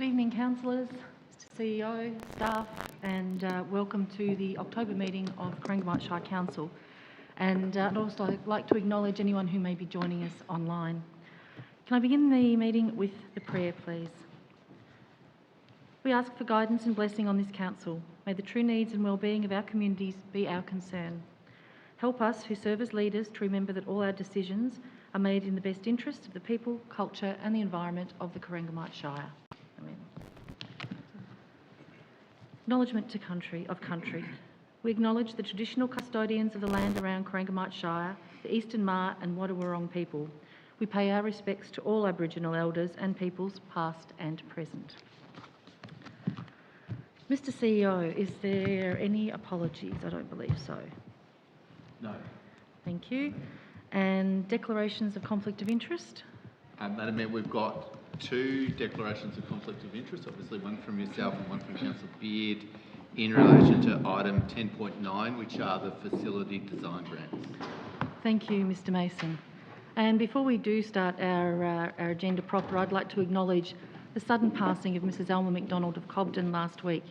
Good evening, councillors, Mr CEO, staff, and welcome to the October meeting of Corangamite Shire Council. And I'd also like to acknowledge anyone who may be joining us online. Can I begin the meeting with the prayer, please? We ask for guidance and blessing on this council. May the true needs and well-being of our communities be our concern. Help us who serve as leaders to remember that all our decisions are made in the best interest of the people, culture and the environment of the Corangamite Shire. Amen. Acknowledgement of country. We acknowledge the traditional custodians of the land around Corangamite Shire, the Eastern Maar and Wadawurrung people. We pay our respects to all Aboriginal elders and peoples past and present. Mr CEO, is there any apologies? I don't believe so. No. Thank you. And declarations of conflict of interest? Madam Mayor, we've got two declarations of conflict of interest, obviously one from yourself and one from Councillor Beard in relation to item 10.9, which are the facility design grants. Thank you, Mr Mason. And before we do start our agenda proper, I'd like to acknowledge the sudden passing of Mrs Alma McDonald of Cobden last week.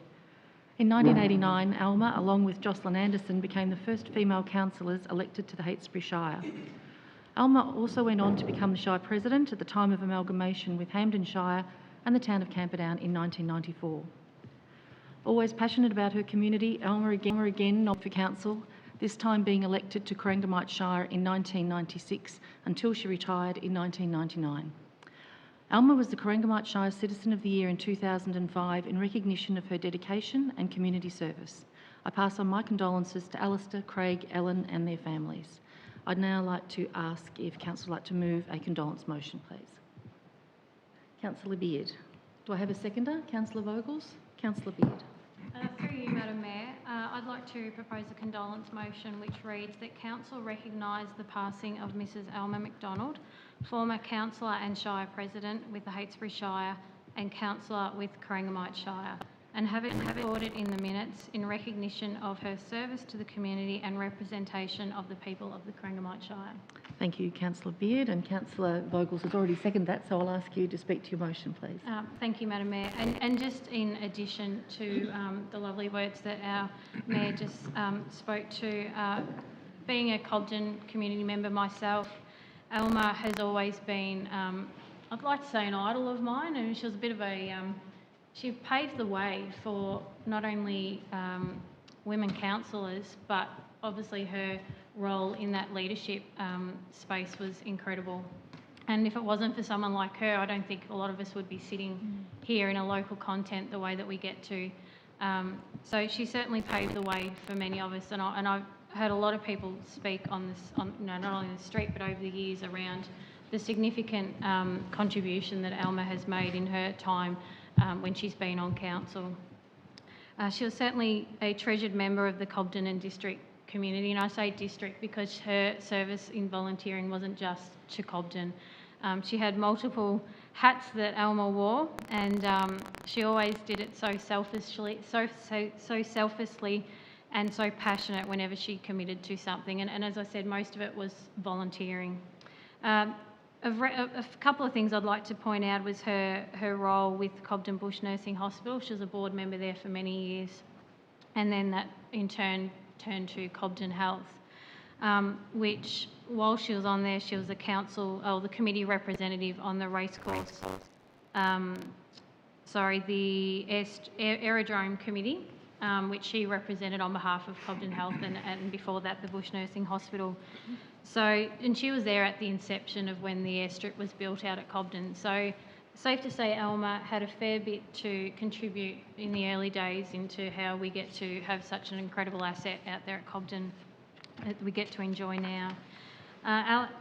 In 1989, Alma, along with Jocelyn Anderson, became the first female councillors elected to the Heytesbury Shire. Alma also went on to become the Shire President at the time of amalgamation with Hampden Shire and the town of Camperdown in 1994. Always passionate about her community, Alma again nominated for council, this time being elected to Corangamite Shire in 1996 until she retired in 1999. Alma was the Corangamite Shire Citizen of the Year in 2005 in recognition of her dedication and community service. I pass on my condolences to Alistair, Craig, Ellen and their families. I'd now like to ask if Council would like to move a condolence motion, please. Councillor Beard. Do I have a seconder? Councillor Vogels? Councillor Beard. Through you, Madam Mayor, I'd like to propose a condolence motion which reads that Council recognise the passing of Mrs Alma McDonald, former councillor and Shire President with the Heytesbury Shire and councillor with Corangamite Shire, and have it recorded in the minutes in recognition of her service to the community and representation of the people of the Corangamite Shire. Thank you, Councillor Beard, and Councillor Vogels has already seconded that, so I'll ask you to speak to your motion, please. Thank you, Madam Mayor. And just in addition to the lovely words that our Mayor just spoke to, being a Cobden community member myself, Alma has always been, I'd like to say, an idol of mine, and she was a bit of a, she paved the way for not only women councillors, but obviously her role in that leadership space was incredible. And if it wasn't for someone like her, I don't think a lot of us would be sitting here in a local content the way that we get to. So she certainly paved the way for many of us, and I've heard a lot of people speak on this, not only in the street but over the years, around the significant contribution that Alma has made in her time when she's been on council. She was certainly a treasured member of the Cobden and district community, and I say district because her service in volunteering wasn't just to Cobden. She had multiple hats that Alma wore, and she always did it so selfishly, so selflessly, and so passionate whenever she committed to something. And as I said, most of it was volunteering. A couple of things I'd like to point out was her role with Cobden Bush Nursing Hospital. She was a board member there for many years, and then that in turn turned to Cobden Health, which while she was on there, she was the committee representative on the racecourse, the Aerodrome committee, which she represented on behalf of Cobden Health and before that the Bush Nursing Hospital. So, and she was there at the inception of when the airstrip was built out at Cobden. So safe to say Alma had a fair bit to contribute in the early days into how we get to have such an incredible asset out there at Cobden that we get to enjoy now.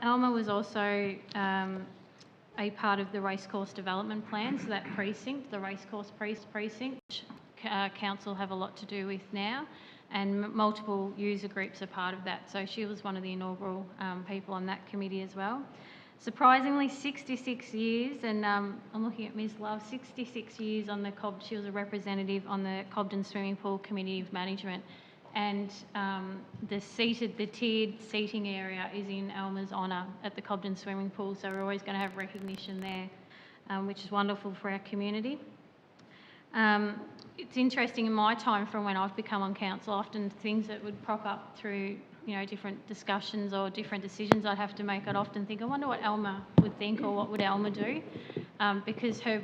Alma was also a part of the racecourse development plan, so that precinct, the racecourse precinct, which council have a lot to do with now, and multiple user groups are part of that. So she was one of the inaugural people on that committee as well. Surprisingly, 66 years, and I'm looking at Ms Love, 66 years on the Cobden. She was a representative on the Cobden Swimming Pool Committee of Management, and the tiered seating area is in Alma's honour at the Cobden Swimming Pool, so we're always going to have recognition there, which is wonderful for our community. It's interesting in my time from when I've become on council, often things that would prop up through, different discussions or different decisions I'd have to make, I'd often think, I wonder what Elma would think or what would Elma do, because her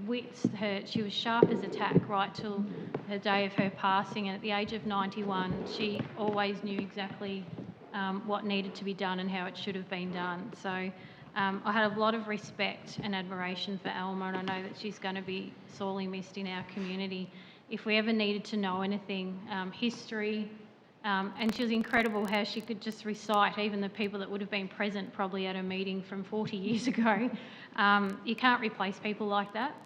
wits, she was sharp as a tack right till the day of her passing, and at the age of 91, she always knew exactly what needed to be done and how it should have been done. So I had a lot of respect and admiration for Elma, and I know that she's going to be sorely missed in our community. If we ever needed to know anything, history, and she was incredible how she could just recite even the people that would have been present probably at a meeting from 40 years ago. You can't replace people like that.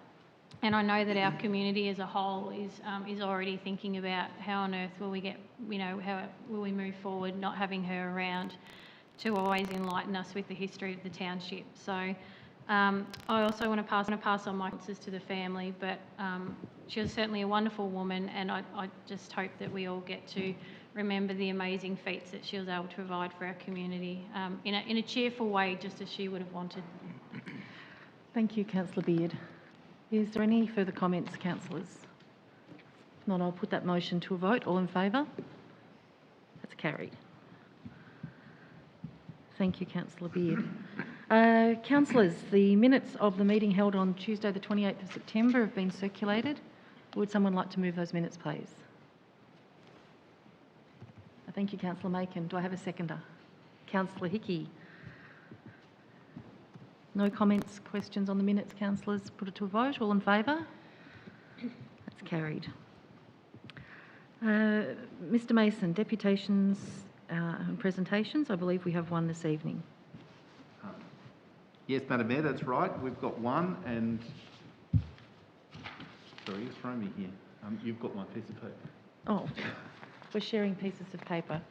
And I know that our community as a whole is already thinking about how on earth will we get, how will we move forward not having her around to always enlighten us with the history of the township. So I also want to pass on my condolences to the family, but she was certainly a wonderful woman, and I just hope that we all get to remember the amazing feats that she was able to provide for our community in a cheerful way, just as she would have wanted. Thank you, Councillor Beard. Is there any further comments, councillors? If not, I'll put that motion to a vote. All in favour? That's carried. Thank you, Councillor Beard. Councillors, the minutes of the meeting held on Tuesday the 28th of September have been circulated. Would someone like to move those minutes, please? Thank you, Councillor Macon. Do I have a seconder? Councillor Hickey. No comments, questions on the minutes, councillors. Put it to a vote. All in favour? That's carried. Mr Mason, deputations and presentations. I believe we have one this evening. Yes, Madam Mayor, that's right. We've got one, and sorry, you're throwing me here. You've got my piece of paper. Oh, we're sharing pieces of paper.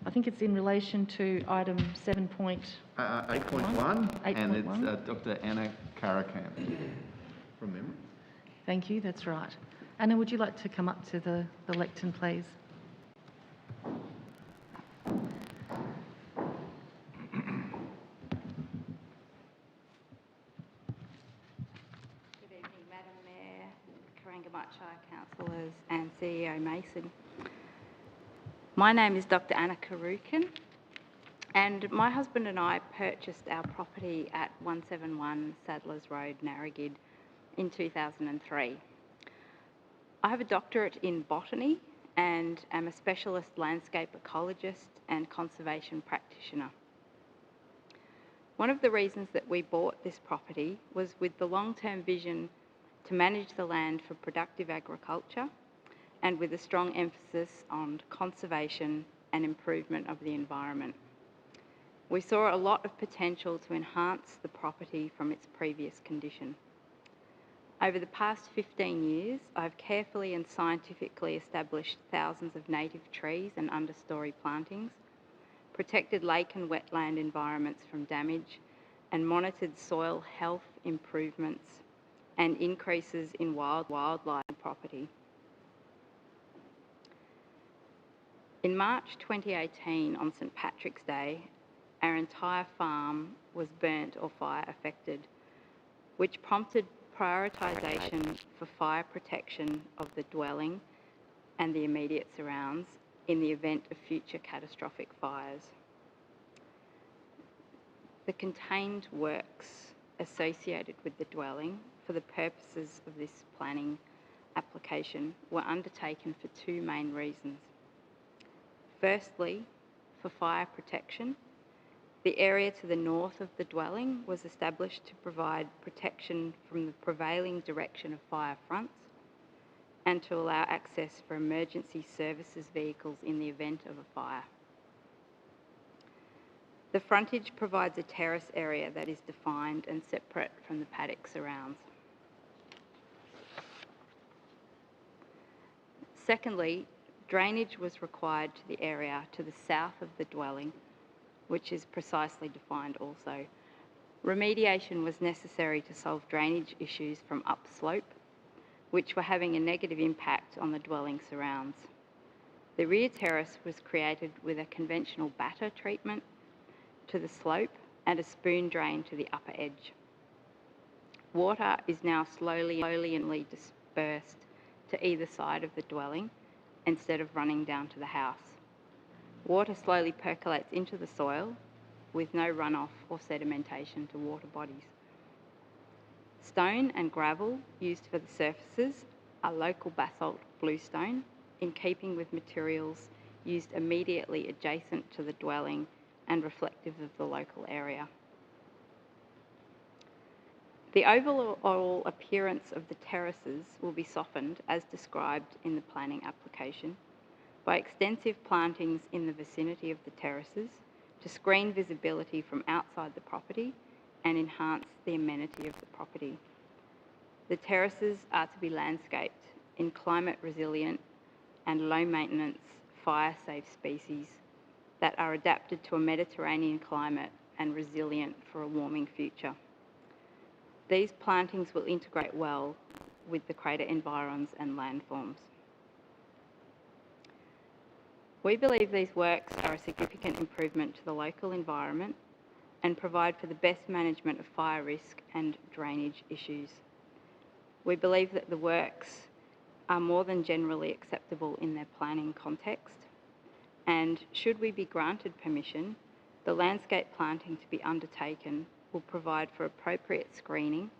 I think it's in relation to item 7.8.1, 8.1, and it's Dr. Anna Caracan from memory. Thank you, that's right. Anna, would you like to come up to the lectern, please? Good evening, Madam Mayor, Corangamite Shire councillors and CEO Mason. My name is Dr. Anna Caracan, and my husband and I purchased our property at 171 Sadlers Road, Narrogid in 2003. I have a doctorate in botany and am a specialist landscape ecologist and conservation practitioner. One of the reasons that we bought this property was with the long-term vision to manage the land for productive agriculture and with a strong emphasis on conservation and improvement of the environment. We saw a lot of potential to enhance the property from its previous condition. Over the past 15 years, I've carefully and scientifically established thousands of native trees and understory plantings, protected lake and wetland environments from damage, and monitored soil health improvements and increases in wildlife property. In March 2018, on St Patrick's Day, our entire farm was burnt or fire affected, which prompted prioritisation for fire protection of the dwelling and the immediate surrounds in the event of future catastrophic fires. The contained works associated with the dwelling for the purposes of this planning application were undertaken for two main reasons. Firstly, for fire protection, the area to the north of the dwelling was established to provide protection from the prevailing direction of fire fronts and to allow access for emergency services vehicles in the event of a fire. The frontage provides a terrace area that is defined and separate from the paddock surrounds. Secondly, drainage was required to the area to the south of the dwelling, which is precisely defined also. Remediation was necessary to solve drainage issues from upslope, which were having a negative impact on the dwelling surrounds. The rear terrace was created with a conventional batter treatment to the slope and a spoon drain to the upper edge. Water is now slowly dispersed to either side of the dwelling instead of running down to the house. Water slowly percolates into the soil with no runoff or sedimentation to water bodies. Stone and gravel used for the surfaces are local basalt bluestone, in keeping with materials used immediately adjacent to the dwelling and reflective of the local area. The overall appearance of the terraces will be softened, as described in the planning application, by extensive plantings in the vicinity of the terraces to screen visibility from outside the property and enhance the amenity of the property. The terraces are to be landscaped in climate resilient and low maintenance fire safe species that are adapted to a Mediterranean climate and resilient for a warming future. These plantings will integrate well with the crater environs and landforms. We believe these works are a significant improvement to the local environment and provide for the best management of fire risk and drainage issues. We believe that the works are more than generally acceptable in their planning context, and should we be granted permission, the landscape planting to be undertaken will provide for appropriate screening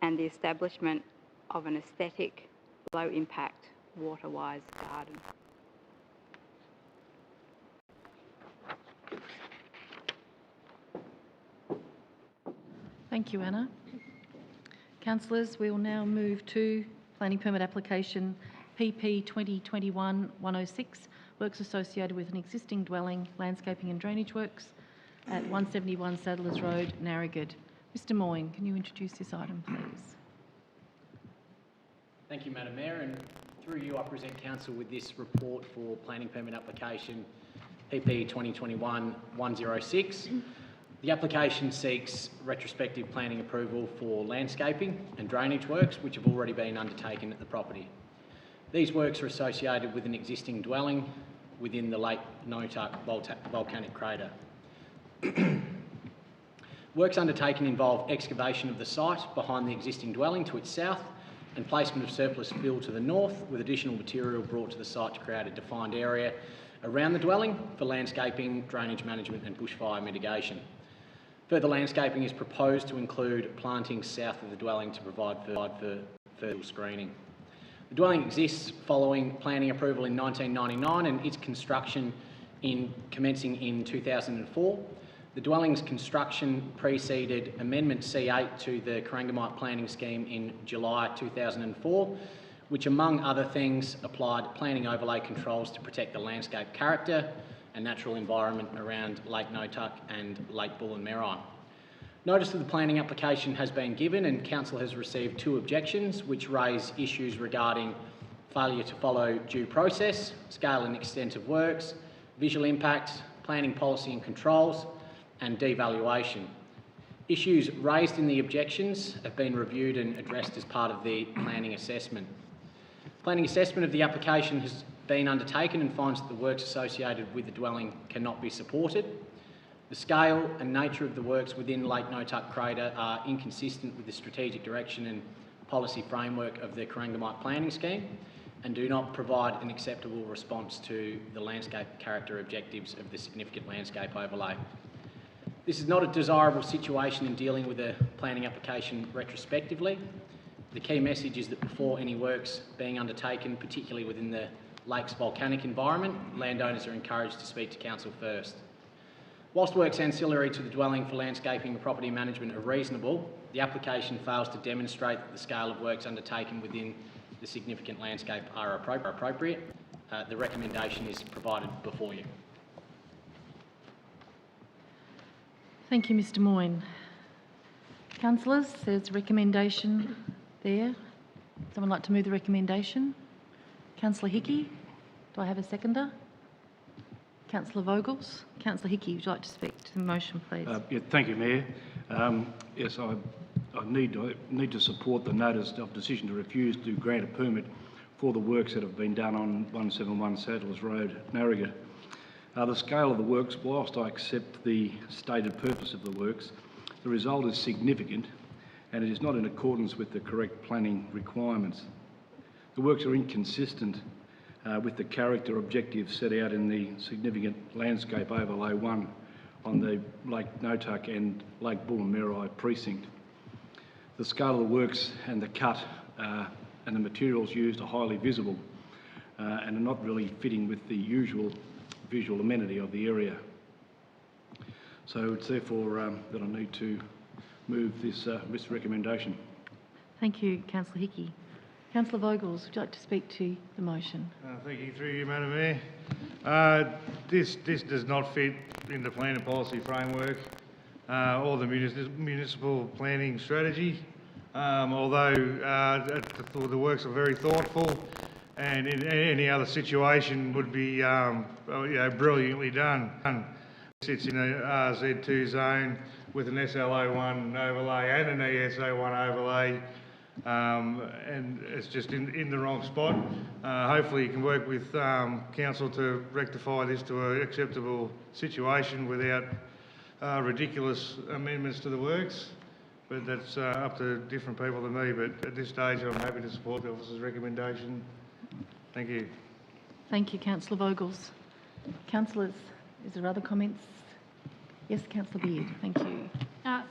and the establishment of an aesthetic, low-impact, water-wise garden. Thank you, Anna. Councillors, we will now move to planning permit application PP 2021-106, works associated with an existing dwelling, landscaping and drainage works at 171 Sadlers Road, Narrogid. Mr Moyne, can you introduce this item, please? Thank you, Madam Mayor, and through you I present Council with this report for planning permit application PP 2021-106. The application seeks retrospective planning approval for landscaping and drainage works which have already been undertaken at the property. These works are associated with an existing dwelling within the Lake Noatak volcanic crater. Works undertaken involve excavation of the site behind the existing dwelling to its south and placement of surplus fill to the north, with additional material brought to the site to create a defined area around the dwelling for landscaping, drainage management and bushfire mitigation. Further landscaping is proposed to include plantings south of the dwelling to provide for further screening. The dwelling exists following planning approval in 1999 and its construction commencing in 2004. The dwelling's construction preceded Amendment C8 to the Corangamite Planning Scheme in July 2004, which among other things applied planning overlay controls to protect the landscape character and natural environment around Lake Noatak and Lake Bullen-Merri. Notice of the planning application has been given and Council has received 2 objections which raise issues regarding failure to follow due process, scale and extent of works, visual impact, planning policy and controls, and devaluation. Issues raised in the objections have been reviewed and addressed as part of the planning assessment. Planning assessment of the application has been undertaken and finds that the works associated with the dwelling cannot be supported. The scale and nature of the works within Lake Noatak crater are inconsistent with the strategic direction and policy framework of the Corangamite Planning Scheme and do not provide an acceptable response to the landscape character objectives of the significant landscape overlay. This is not a desirable situation in dealing with a planning application retrospectively. The key message is that before any works being undertaken, particularly within the lake's volcanic environment, landowners are encouraged to speak to Council first. Whilst works ancillary to the dwelling for landscaping and property management are reasonable, the application fails to demonstrate that the scale of works undertaken within the significant landscape are appropriate. The recommendation is provided before you. Thank you, Mr Moyne. Councillors, there's a recommendation there. Someone like to move the recommendation? Councillor Hickey, do I have a seconder? Councillor Vogels. Councillor Hickey, would you like to speak to the motion, please? Yeah, thank you, Mayor. Yes, I need to support the notice of decision to refuse to grant a permit for the works that have been done on 171 Sadlers Road, Narrogid. The scale of the works, whilst I accept the stated purpose of the works, the result is significant and it is not in accordance with the correct planning requirements. The works are inconsistent with the character objectives set out in the significant landscape overlay 1 on the Lake Notuck and Lake Bullameri precinct. The scale of the works and the cut and the materials used are highly visible and are not really fitting with the usual visual amenity of the area. So it's therefore that I need to move this recommendation. Thank you, Councillor Hickey. Councillor Vogels, would you like to speak to the motion? Thank you, through you, Madam Mayor. This does not fit in the plan and policy framework or the municipal planning strategy. Although the works are very thoughtful, and in any other situation would be brilliantly done. It sits in a RZ2 zone with an SLO1 overlay and an ESO1 overlay. And it's just in the wrong spot. Hopefully you can work with council to rectify this to an acceptable situation without ridiculous amendments to the works, but that's up to different people than me. But at this stage I'm happy to support the officer's recommendation. Thank you. Thank you, Councillor Vogels. Councillors, is there other comments? Yes, Councillor Beard, thank you.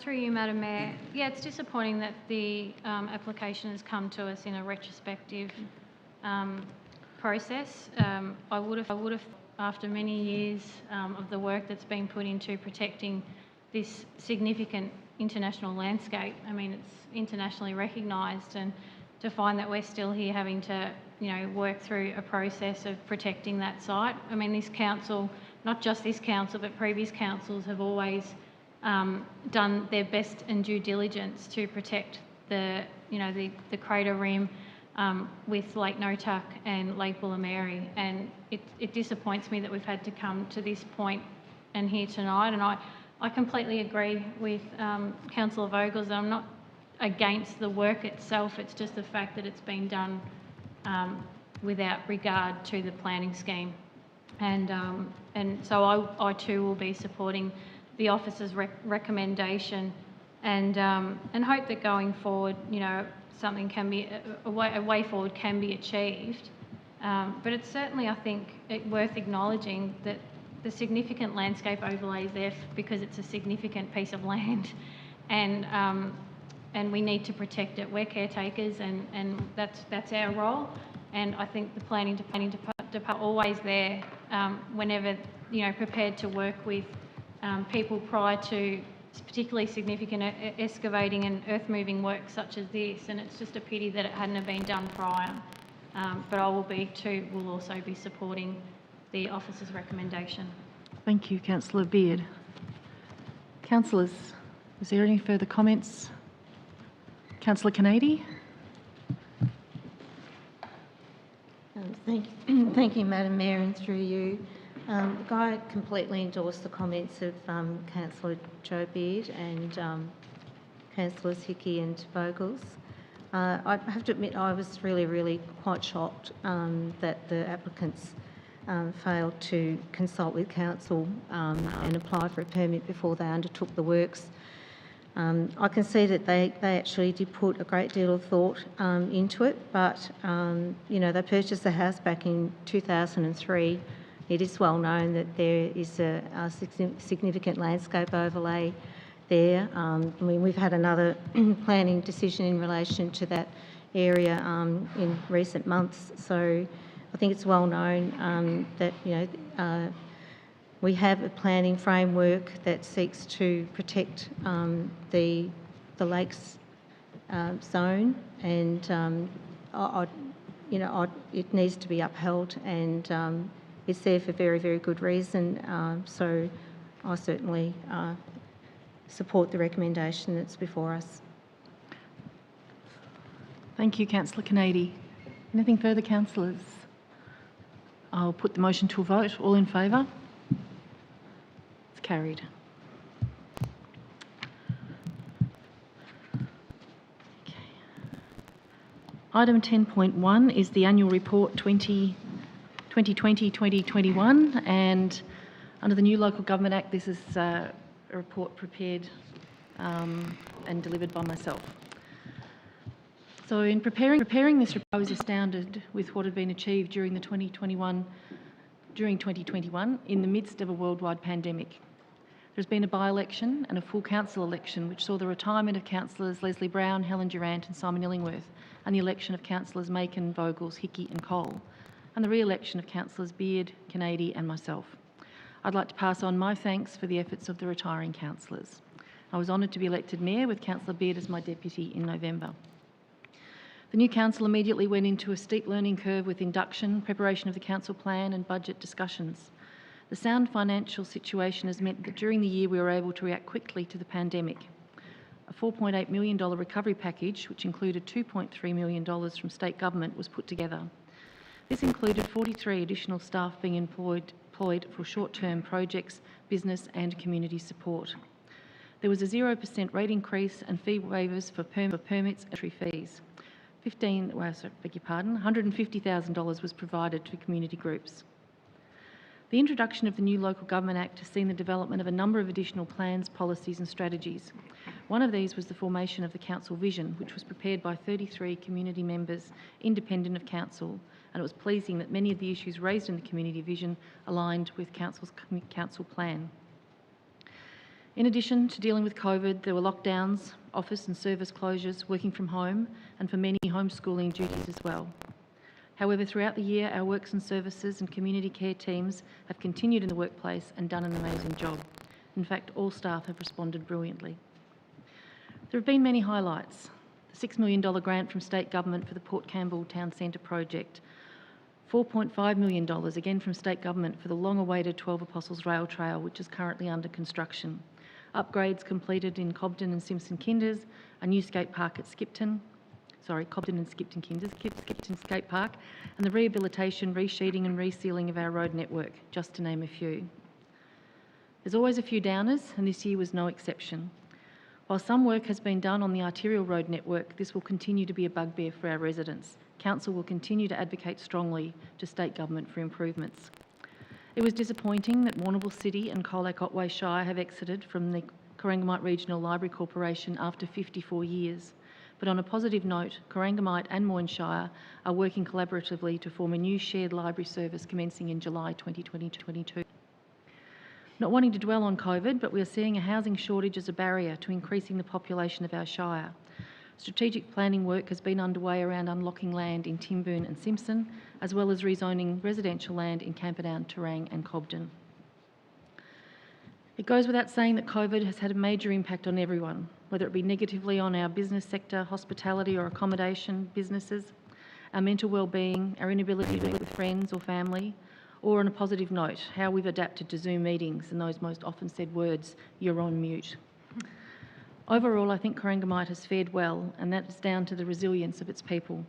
Through you, Madam Mayor. Yeah, it's disappointing that the application has come to us in a retrospective process. I would have, after many years of the work that's been put into protecting this significant international landscape, I mean, it's internationally recognised, and to find that we're still here having to, work through a process of protecting that site. I mean, this council, not just this council, but previous councils have always done their best and due diligence to protect the crater rim with Lake Notuck and Lake Bullameri, and it disappoints me that we've had to come to this point and here tonight. And I completely agree with Councillor Vogels. I'm not against the work itself. It's just the fact that it's been done without regard to the planning scheme, and so I too will be supporting the officer's recommendation, and hope that going forward, something can be a way forward can be achieved. But it's certainly, I think, worth acknowledging that the significant landscape overlay is there because it's a significant piece of land, and we need to protect it. We're caretakers, and that's our role. And I think the planning department are always there whenever prepared to work with people prior to particularly significant excavating and earth moving work such as this, and it's just a pity that it hadn't have been done prior. But I will also be supporting the officer's recommendation. Thank you, Councillor Beard. Councillors, is there any further comments? Councillor Kennedy. Thank you, Madam Mayor, and through you. I completely endorse the comments of Councillor Joe Beard and Councillors Hickey and Vogels. I have to admit I was really quite shocked that the applicants failed to consult with council and apply for a permit before they undertook the works. I can see that they actually did put a great deal of thought into it, but they purchased the house back in 2003. It is well known that there is a significant landscape overlay there. I mean, we've had another planning decision in relation to that area in recent months, so I think it's well known that we have a planning framework that seeks to protect the lakes zone, and it needs to be upheld, and it's there for very good reason. So I certainly support the recommendation that's before us. Thank you, Councillor Kennedy. Anything further, councillors? I'll put the motion to a vote. All in favour? It's carried. Okay. Item 10.1 is the annual report 2020-2021, and under the new Local Government Act, this is a report prepared and delivered by myself. So in preparing this report, I was astounded with what had been achieved during 2021 in the midst of a worldwide pandemic. There's been a by-election and a full council election which saw the retirement of councillors Leslie Brown, Helen Durant and Simon Illingworth, and the election of councillors Macon, Vogels, Hickey and Cole, and the re-election of councillors Beard, Canady and myself. I'd like to pass on my thanks for the efforts of the retiring councillors. I was honoured to be elected Mayor with Councillor Beard as my deputy in November. The new council immediately went into a steep learning curve with induction, preparation of the council plan and budget discussions. The sound financial situation has meant that during the year we were able to react quickly to the pandemic. A $4.8 million recovery package, which included $2.3 million from state government, was put together. This included 43 additional staff being employed for short-term projects, business and community support. There was a 0% rate increase and fee waivers for permits and entry fees. $150,000 was provided to community groups. The introduction of the new Local Government Act has seen the development of a number of additional plans, policies and strategies. One of these was the formation of the Council Vision, which was prepared by 33 community members independent of Council, and it was pleasing that many of the issues raised in the Community Vision aligned with Council's Council Plan. In addition to dealing with COVID, there were lockdowns, office and service closures, working from home, and for many homeschooling duties as well. However, throughout the year, our works and services and community care teams have continued in the workplace and done an amazing job. In fact, all staff have responded brilliantly. There have been many highlights. The $6 million grant from state government for the Port Campbell Town Centre project, $4.5 million again from state government for the long-awaited 12 Apostles Rail Trail, which is currently under construction. Upgrades completed in Cobden and Simpson Kinders, a new skate park at Cobden and Skipton Kinders, Skipton Skate Park, and the rehabilitation, resheeting and resealing of our road network, just to name a few. There's always a few downers, and this year was no exception. While some work has been done on the arterial road network, this will continue to be a bugbear for our residents. Council will continue to advocate strongly to state government for improvements. It was disappointing that Warrnambool City and Corangamite Shire have exited from the Corangamite Regional Library Corporation after 54 years. But on a positive note, Corangamite and Moyne Shire are working collaboratively to form a new shared library service commencing in July 2022. Not wanting to dwell on COVID, but we are seeing a housing shortage as a barrier to increasing the population of our shire. Strategic planning work has been underway around unlocking land in Timboon and Simpson, as well as rezoning residential land in Camperdown, Terang and Cobden. It goes without saying that COVID has had a major impact on everyone, whether it be negatively on our business sector, hospitality or accommodation businesses, our mental well-being, our inability to meet with friends or family, or on a positive note, how we've adapted to Zoom meetings and those most often said words, "You're on mute." Overall, I think Corangamite has fared well, and that is down to the resilience of its people.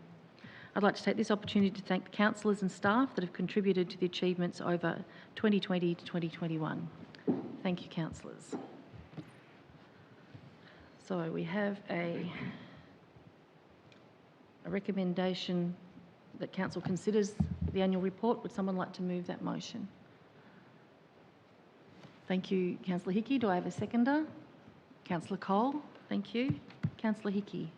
I'd like to take this opportunity to thank the councillors and staff that have contributed to the achievements over 2020 to 2021. Thank you, councillors. So we have a recommendation that council considers the annual report. Would someone like to move that motion? Thank you, Councillor Hickey. Do I have a seconder? Councillor Cole. Thank you. Councillor Hickey.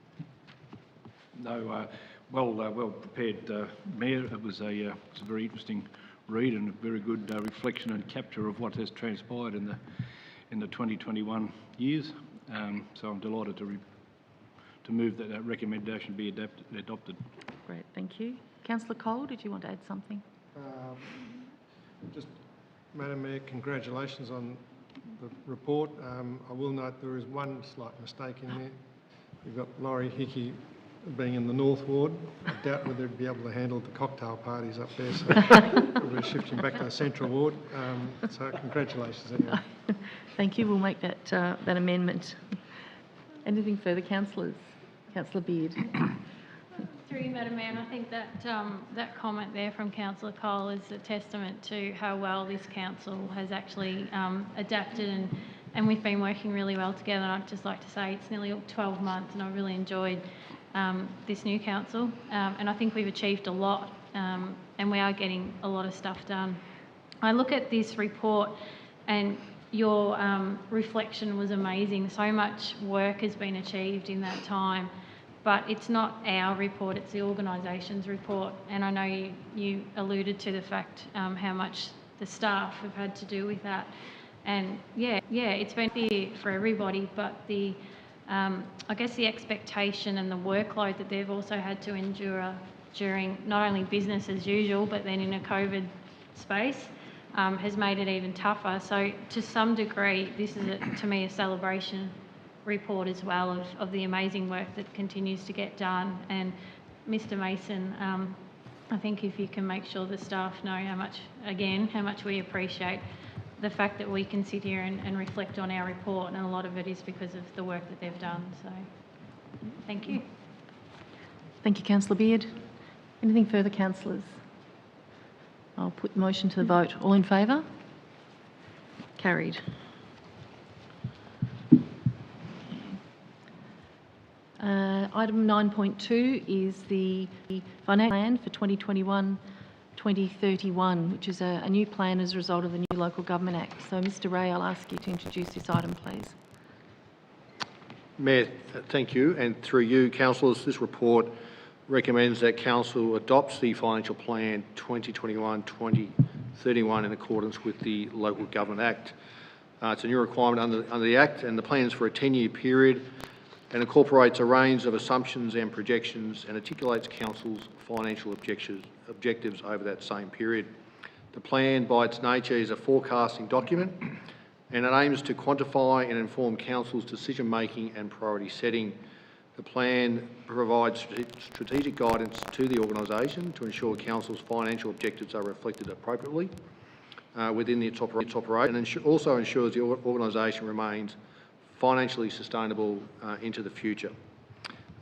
No, well prepared, Mayor. It was a very interesting read and a very good reflection and capture of what has transpired in the 2021 years. So I'm delighted to move that recommendation be adopted. Great, thank you. Councillor Cole, did you want to add something? Just, Madam Mayor, congratulations on the report. I will note there is one slight mistake in there. You've got Laurie Hickey being in the North Ward. I doubt whether they'd be able to handle the cocktail parties up there, so we're shifting back to the Central Ward. So congratulations anyway. Thank you. We'll make that amendment. Anything further, councillors? Councillor Beard. Through you, Madam Mayor, and I think that that comment there from Councillor Cole is a testament to how well this council has actually adapted, and we've been working really well together. And I'd just like to say it's nearly 12 months, and I really enjoyed this new council, and I think we've achieved a lot, and we are getting a lot of stuff done. I look at this report, and your reflection was amazing. So much work has been achieved in that time. but it's not our report, it's the organisation's report. And I know you alluded to the fact how much the staff have had to do with that. And yeah, it's been fair for everybody, but the I guess the expectation and the workload that they've also had to endure during not only business as usual, but then in a COVID space, has made it even tougher. So to some degree, this is, to me, a celebration report as well of the amazing work that continues to get done. And Mr Mason, I think if you can make sure the staff know how much we appreciate the fact that we can sit here and reflect on our report, and a lot of it is because of the work that they've done. So thank you. Thank you, Councillor Beard. Anything further, councillors? I'll put the motion to the vote. All in favour? Carried. Item 9.2 is the financial plan for 2021-2031, which is a new plan as a result of the new Local Government Act. So, Mr Ray, I'll ask you to introduce this item, please. Mayor, thank you. And through you, councillors, this report recommends that Council adopts the Financial Plan 2021-2031 in accordance with the Local Government Act. It's a new requirement under the Act, and the plan is for a 10-year period and incorporates a range of assumptions and projections and articulates Council's financial objectives over that same period. The plan, by its nature, is a forecasting document, and it aims to quantify and inform Council's decision-making and priority setting. The plan provides strategic guidance to the organisation to ensure Council's financial objectives are reflected appropriately within its operation, and also ensures the organisation remains financially sustainable into the future.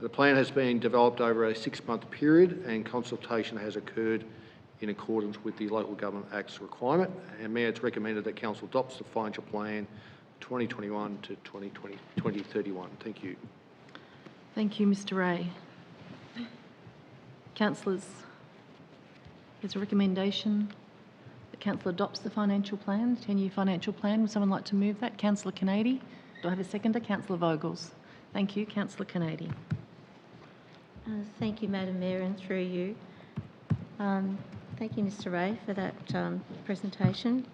The plan has been developed over a 6-month period, and consultation has occurred in accordance with the Local Government Act's requirement. And Mayor, it's recommended that Council adopts the Financial Plan 2021 to 2031. Thank you. Thank you, Mr Ray. Councillors, there's a recommendation that Council adopts the financial plan, the 10-year financial plan. Would someone like to move that? Councillor Kennedy. Do I have a seconder? Councillor Vogels. Thank you. Councillor Kennedy. Thank you, Madam Mayor, and through you. Thank you, Mr Ray, for that presentation.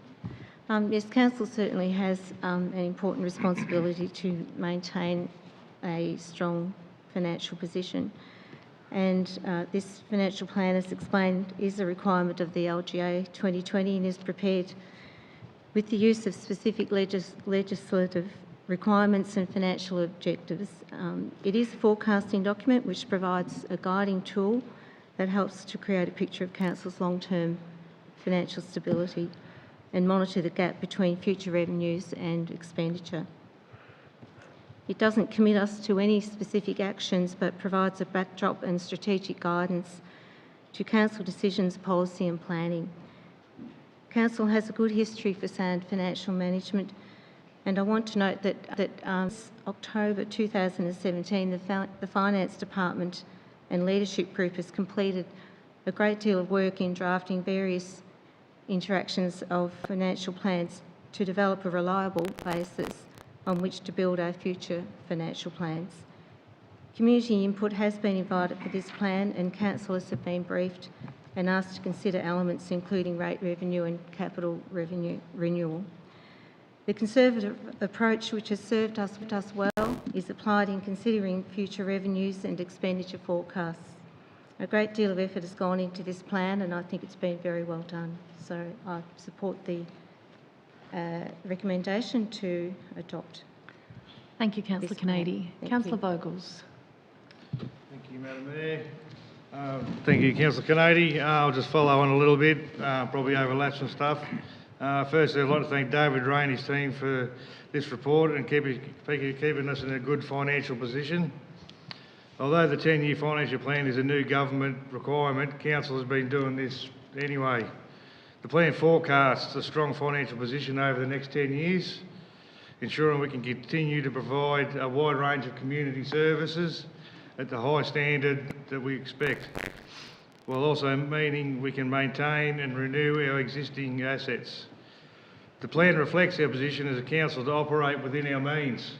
Yes, Council certainly has an important responsibility to maintain a strong financial position, and this financial plan, as explained, is a requirement of the LGA 2020 and is prepared with the use of specific legislative requirements and financial objectives. It is a forecasting document which provides a guiding tool that helps to create a picture of Council's long-term financial stability and monitor the gap between future revenues and expenditure. It doesn't commit us to any specific actions, but provides a backdrop and strategic guidance to Council decisions, policy and planning. Council has a good history for sound financial management, and I want to note that October 2017, the Finance Department and Leadership Group has completed a great deal of work in drafting various interactions of financial plans to develop a reliable basis on which to build our future financial plans. Community input has been invited for this plan, and councillors have been briefed and asked to consider elements including rate revenue and capital revenue renewal. The conservative approach, which has served us well, is applied in considering future revenues and expenditure forecasts. A great deal of effort has gone into this plan, and I think it's been very well done. So I support the recommendation to adopt. Thank you, Councillor Kennedy. Councillor Vogels. Thank you, Madam Mayor. Thank you, Councillor Kennedy. I'll just follow on a little bit, probably overlap some stuff. Firstly, I'd like to thank David Ray and his team for this report and keeping us in a good financial position. Although the 10-year financial plan is a new government requirement, Council has been doing this anyway. The plan forecasts a strong financial position over the next 10 years, ensuring we can continue to provide a wide range of community services at the high standard that we expect, while also meaning we can maintain and renew our existing assets. The plan reflects our position as a council to operate within our means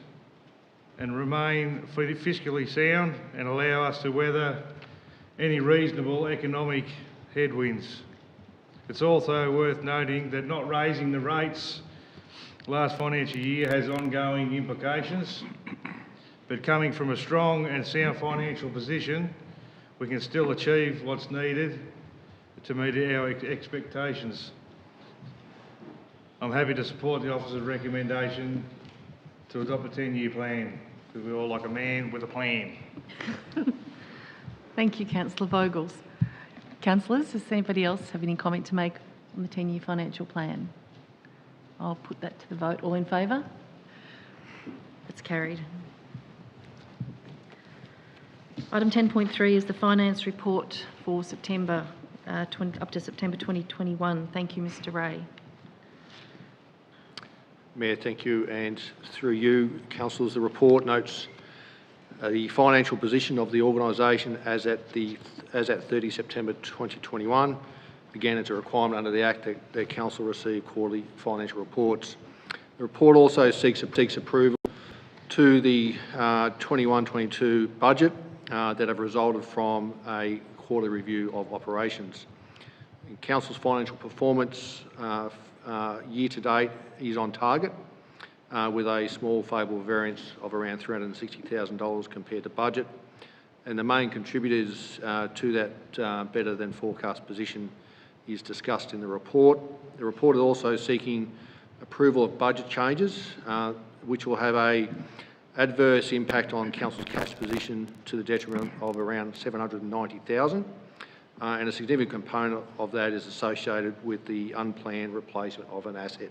and remain fiscally sound and allow us to weather any reasonable economic headwinds. It's also worth noting that not raising the rates last financial year has ongoing implications, but coming from a strong and sound financial position, we can still achieve what's needed to meet our expectations. I'm happy to support the officer's recommendation to adopt a 10-year plan, because we're all like a man with a plan. Thank you, Councillor Vogels. Councillors, does anybody else have any comment to make on the 10-year financial plan? I'll put that to the vote. All in favour? It's carried. Item 10.3 is the finance report for September up to September 2021. Thank you, Mr. Ray. Mayor, thank you. And through you, councillors, the report notes the financial position of the organisation as at 30 September 2021. Again, it's a requirement under the Act that council receive quarterly financial reports. The report also seeks approval to the 21-22 budget that have resulted from a quarterly review of operations. Council's financial performance year to date is on target, with a small favourable variance of around $360,000 compared to budget. And the main contributors to that better than forecast position is discussed in the report. The report is also seeking approval of budget changes, which will have a adverse impact on council's cash position to the detriment of around $790,000. And a significant component of that is associated with the unplanned replacement of an asset.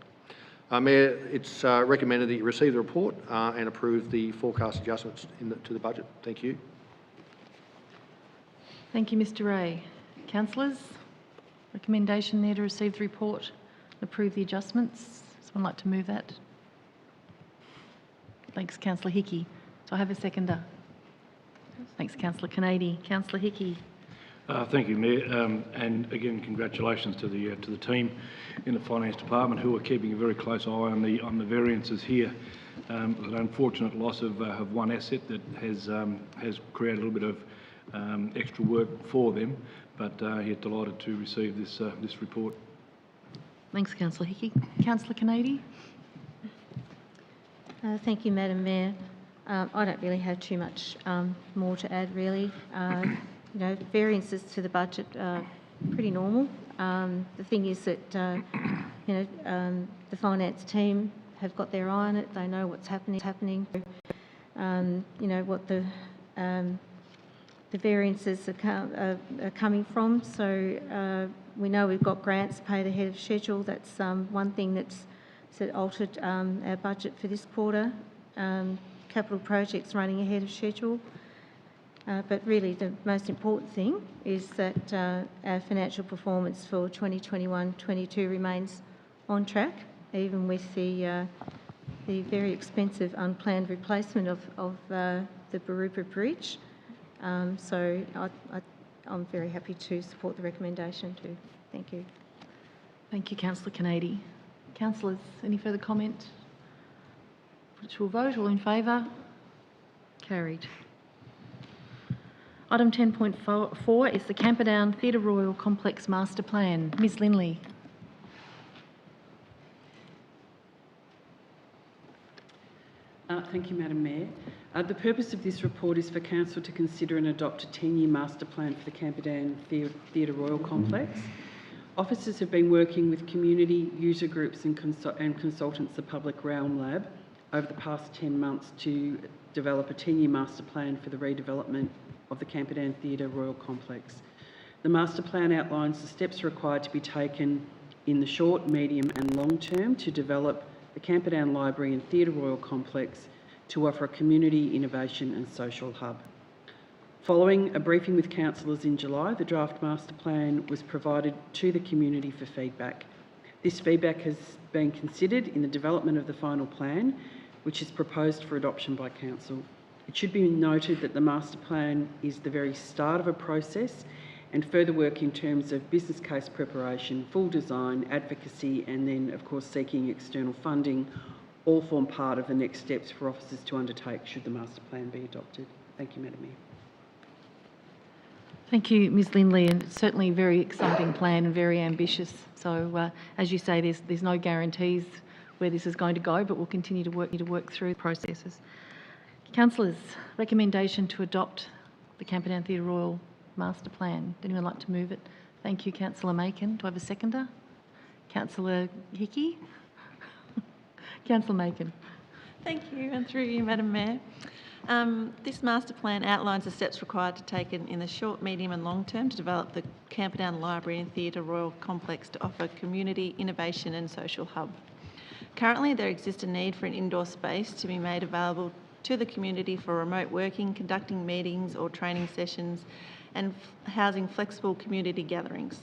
Mayor, it's recommended that you receive the report and approve the forecast adjustments to the budget. Thank you. Thank you, Mr. Ray. Councillors, recommendation there to receive the report and approve the adjustments. Someone like to move that? Thanks, Councillor Hickey. Do I have a seconder? Thanks, Councillor Kennedy. Councillor Hickey. Thank you, Mayor, and again, congratulations to the team in the Finance Department who are keeping a very close eye on the variances here. An unfortunate loss of one asset that has created a little bit of extra work for them, but yet delighted to receive this report. Thanks, Councillor Hickey. Councillor Kennedy. Thank you, Madam Mayor. I don't really have too much more to add, really. Variances to the budget are pretty normal. The thing is that, the finance team have got their eye on it. They know what's happening. What the variances are coming from. So we know we've got grants paid ahead of schedule. That's one thing that's altered our budget for this quarter. Capital projects running ahead of schedule. But really the most important thing is that our financial performance for 2021-22 remains on track, even with the very expensive unplanned replacement of the Barupa Bridge. So I'm very happy to support the recommendation too. Thank you. Thank you, Councillor Kennedy. Councillors, any further comment? Which will vote. All in favour? Carried. Item 10.4 is the Camperdown Theatre Royal Complex Master Plan. Ms Lindley. Thank you, Madam Mayor. The purpose of this report is for Council to consider and adopt a 10-year master plan for the Camperdown Theatre Royal Complex. Officers have been working with community, user groups and consultants, the Public Realm Lab, over the past 10 months to develop a 10-year master plan for the redevelopment of the Camperdown Theatre Royal Complex. The master plan outlines the steps required to be taken in the short, medium and long term to develop the Camperdown Library and Theatre Royal Complex to offer a community, innovation and social hub. Following a briefing with councillors in July, the draft master plan was provided to the community for feedback. This feedback has been considered in the development of the final plan, which is proposed for adoption by Council. It should be noted that the master plan is the very start of a process, and further work in terms of business case preparation, full design, advocacy, and then of course seeking external funding all form part of the next steps for officers to undertake should the master plan be adopted. Thank you, Madam Mayor. Thank you, Ms Lindley, and it's certainly a very exciting plan and very ambitious. So, as you say, there's no guarantees where this is going to go, but we'll continue to work through processes. Councillors, recommendation to adopt the Camperdown Theatre Royal Master Plan. Would anyone like to move it? Thank you, Councillor Macon. Do I have a seconder? Councillor Hickey? Councillor Macon. Thank you, and through you, Madam Mayor. This master plan outlines the steps required to take in the short, medium and long term to develop the Camperdown Library and Theatre Royal Complex to offer community, innovation and social hub. Currently, there exists a need for an indoor space to be made available to the community for remote working, conducting meetings or training sessions and housing flexible community gatherings.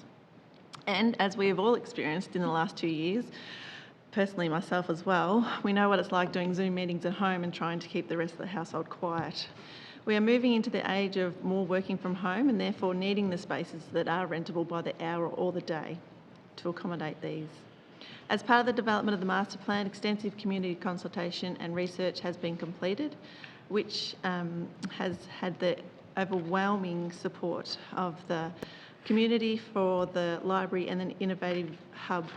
And as we have all experienced in the last 2 years, personally myself as well, we know what it's like doing Zoom meetings at home and trying to keep the rest of the household quiet. We are moving into the age of more working from home and therefore needing the spaces that are rentable by the hour or the day to accommodate these. As part of the development of the master plan, extensive community consultation and research has been completed, which has had the overwhelming support of the community for the library and an innovative hub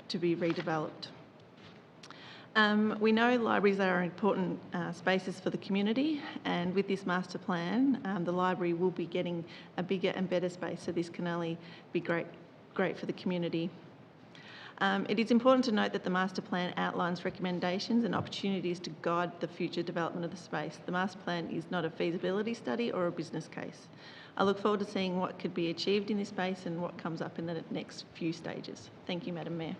to be redeveloped. We know libraries are important spaces for the community, and with this master plan, the library will be getting a bigger and better space, so this can only be great for the community. It is important to note that the master plan outlines recommendations and opportunities to guide the future development of the space. The master plan is not a feasibility study or a business case. I look forward to seeing what could be achieved in this space and what comes up in the next few stages. Thank you, Madam Mayor.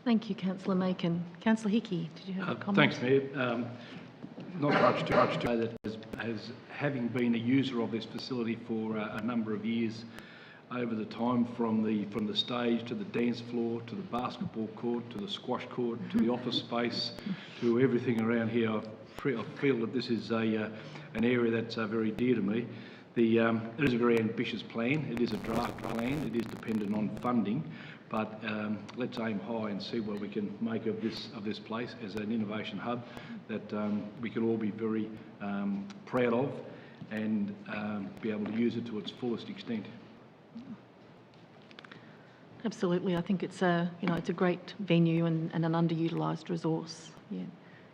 Thank you, Councillor Macon. Councillor Hickey, did you have a comment? Thanks, Mayor. Not much to say that as having been a user of this facility for a number of years, over the time from the stage to the dance floor to the basketball court to the squash court to the office space to everything around here, I feel that this is an area that's very dear to me. It is a very ambitious plan. It is a draft plan. It is dependent on funding, but let's aim high and see what we can make of this place as an innovation hub that we can all be very proud of and be able to use it to its fullest extent. Absolutely, I think it's a great venue and an underutilised resource. Yeah.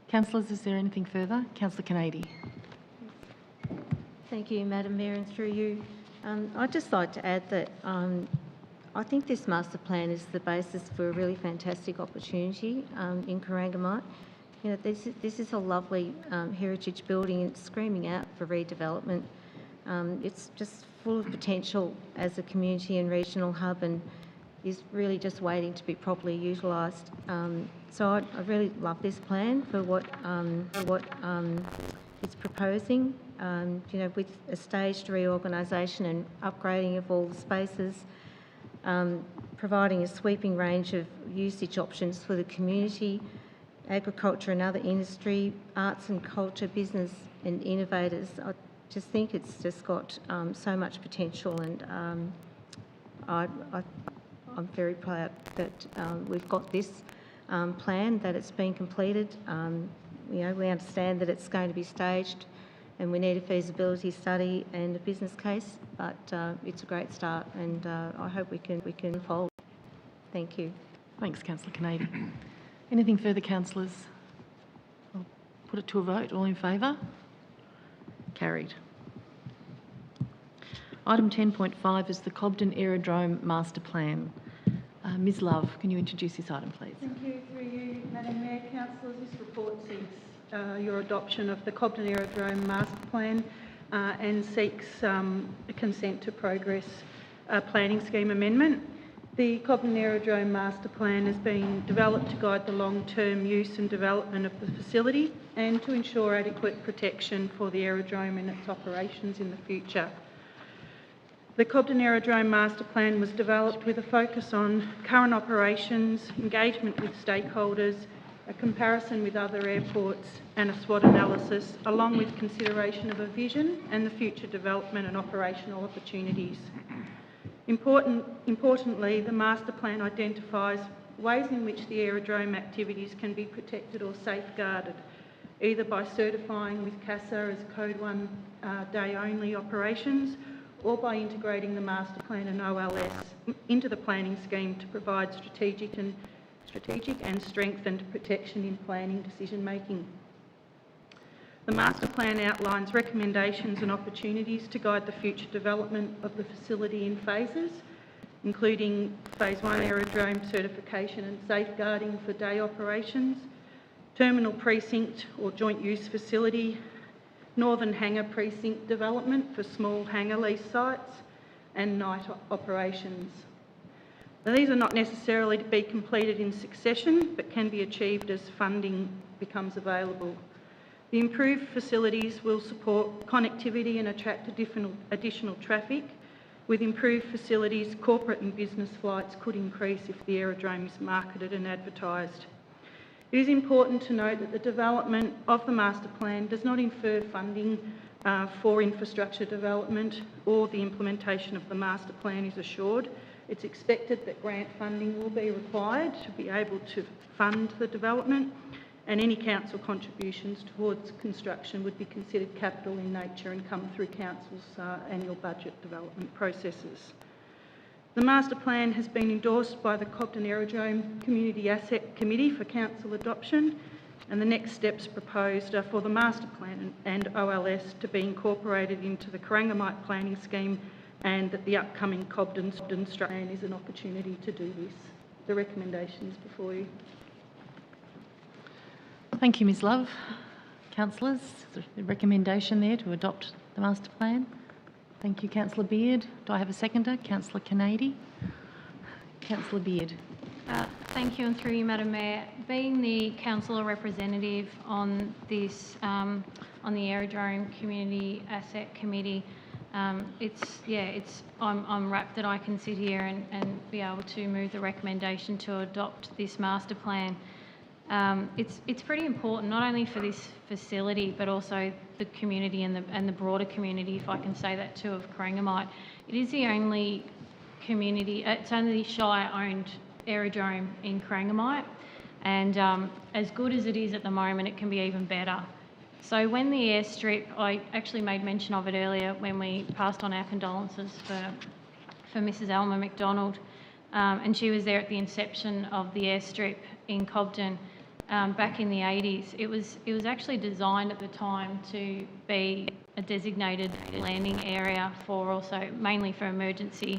Councillors, is there anything further? Councillor Canady. Thank you, Madam Mayor, and through you. I'd just like to add that I think this master plan is the basis for a really fantastic opportunity in Corangamite. You know, this is a lovely heritage building. It's screaming out for redevelopment. It's just full of potential as a community and regional hub, and is really just waiting to be properly utilised. So I really love this plan for what it's proposing. You know, with a staged reorganisation and upgrading of all the spaces, providing a sweeping range of usage options for the community, agriculture and other industry, arts and culture, business and innovators. I just think it's just got so much potential, and I'm very proud that we've got this plan, that it's been completed. You know, we understand that it's going to be staged and we need a feasibility study and a business case, but it's a great start, and I hope we can follow. Thank you. Thanks, Councillor Canady. Anything further, councillors? I'll put it to a vote. All in favour? Carried. Item 10.5 is the Cobden Aerodrome Master Plan. Ms Love, can you introduce this item, please? Thank you. Through you, Madam Mayor, councillors, this report seeks your adoption of the Cobden Aerodrome Master Plan and seeks consent to progress planning scheme amendment. The Cobden Aerodrome Master Plan has been developed to guide the long-term use and development of the facility and to ensure adequate protection for the aerodrome and its operations in the future. The Cobden Aerodrome Master Plan was developed with a focus on current operations, engagement with stakeholders, a comparison with other airports and a SWOT analysis, along with consideration of a vision and the future development and operational opportunities. Importantly, the Master Plan identifies ways in which the aerodrome activities can be protected or safeguarded, either by certifying with CASA as Code 1 day-only operations, or by integrating the master plan and OLS into the planning scheme to provide strategic and strengthened protection in planning decision-making. The master plan outlines recommendations and opportunities to guide the future development of the facility in phases, including Phase 1 aerodrome certification and safeguarding for day operations, terminal precinct or joint use facility, northern hangar precinct development for small hangar lease sites, and night operations. Now, these are not necessarily to be completed in succession, but can be achieved as funding becomes available. The improved facilities will support connectivity and attract additional traffic. With improved facilities, corporate and business flights could increase if the aerodrome is marketed and advertised. It is important to note that the development of the master plan does not infer funding for infrastructure development, or the implementation of the master plan is assured. It's expected that grant funding will be required to be able to fund the development, and any council contributions towards construction would be considered capital in nature and come through council's annual budget development processes. The master plan has been endorsed by the Cobden Aerodrome Community Asset Committee for council adoption, and the next steps proposed are for the master plan and OLS to be incorporated into the Corangamite planning scheme, and that the upcoming Cobden plan is an opportunity to do this. The recommendation is before you. Thank you, Ms Love. Councillors, the recommendation there to adopt the master plan. Thank you, Councillor Beard. Do I have a seconder? Councillor Kennedy. Councillor Beard. Thank you, and through you, Madam Mayor. Being the councillor representative on this, on the Aerodrome Community Asset Committee, I'm rapt that I can sit here and be able to move the recommendation to adopt this master plan. It's pretty important, not only for this facility, but also the community and the broader community, if I can say that too, of Corangamite. It is the only community, it's only Shire-owned aerodrome in Corangamite, and as good as it is at the moment, it can be even better. So when the airstrip, I actually made mention of it earlier when we passed on our condolences for Mrs Elma McDonald, and she was there at the inception of the airstrip in Cobden. Back in the 80s, it was actually designed at the time to be a designated landing area for also mainly for emergency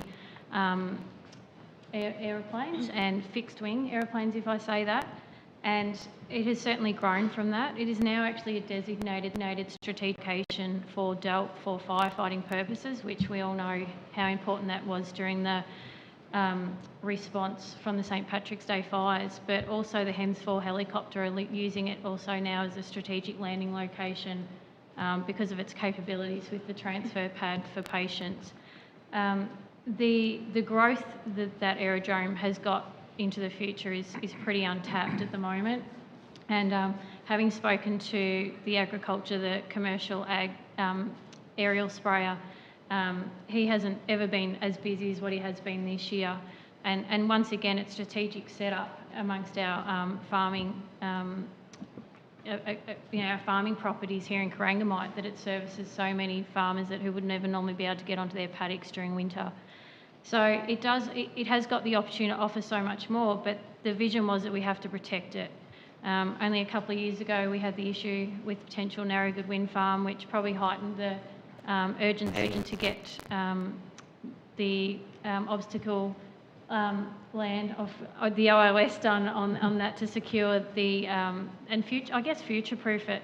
aeroplanes and fixed wing aeroplanes, if I say that. And it has certainly grown from that. It is now actually a designated strategic location for DELP for firefighting purposes, which we all know how important that was during the response from the St Patrick's Day fires, but also the Hemsford helicopter are using it also now as a strategic landing location because of its capabilities with the transfer pad for patients. The growth that aerodrome has got into the future is pretty untapped at the moment, and having spoken to the agriculture, the commercial ag aerial sprayer, he hasn't ever been as busy as what he has been this year, and once again it's strategic setup amongst our farming farming properties here in Corangamite, that it services so many farmers who would never normally be able to get onto their paddocks during winter. So it has got the opportunity to offer so much more, but the vision was that we have to protect it. Only a couple of years ago we had the issue with potential Narrogud wind farm, which probably heightened the urgency to get the obstacle land of the OOS done on that, to secure the and future-proof it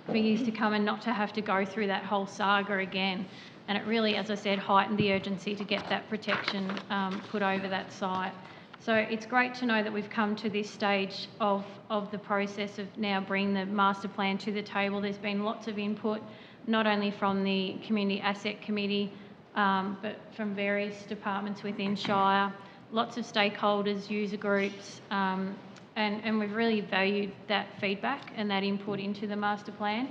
for years to come, and not to have to go through that whole saga again. And it really, as I said, heightened the urgency to get that protection put over that site. So it's great to know that we've come to this stage of the process of now bringing the master plan to the table. There's been lots of input, not only from the Community Asset Committee, but from various departments within Shire, lots of stakeholders, user groups, and we've really valued that feedback and that input into the master plan.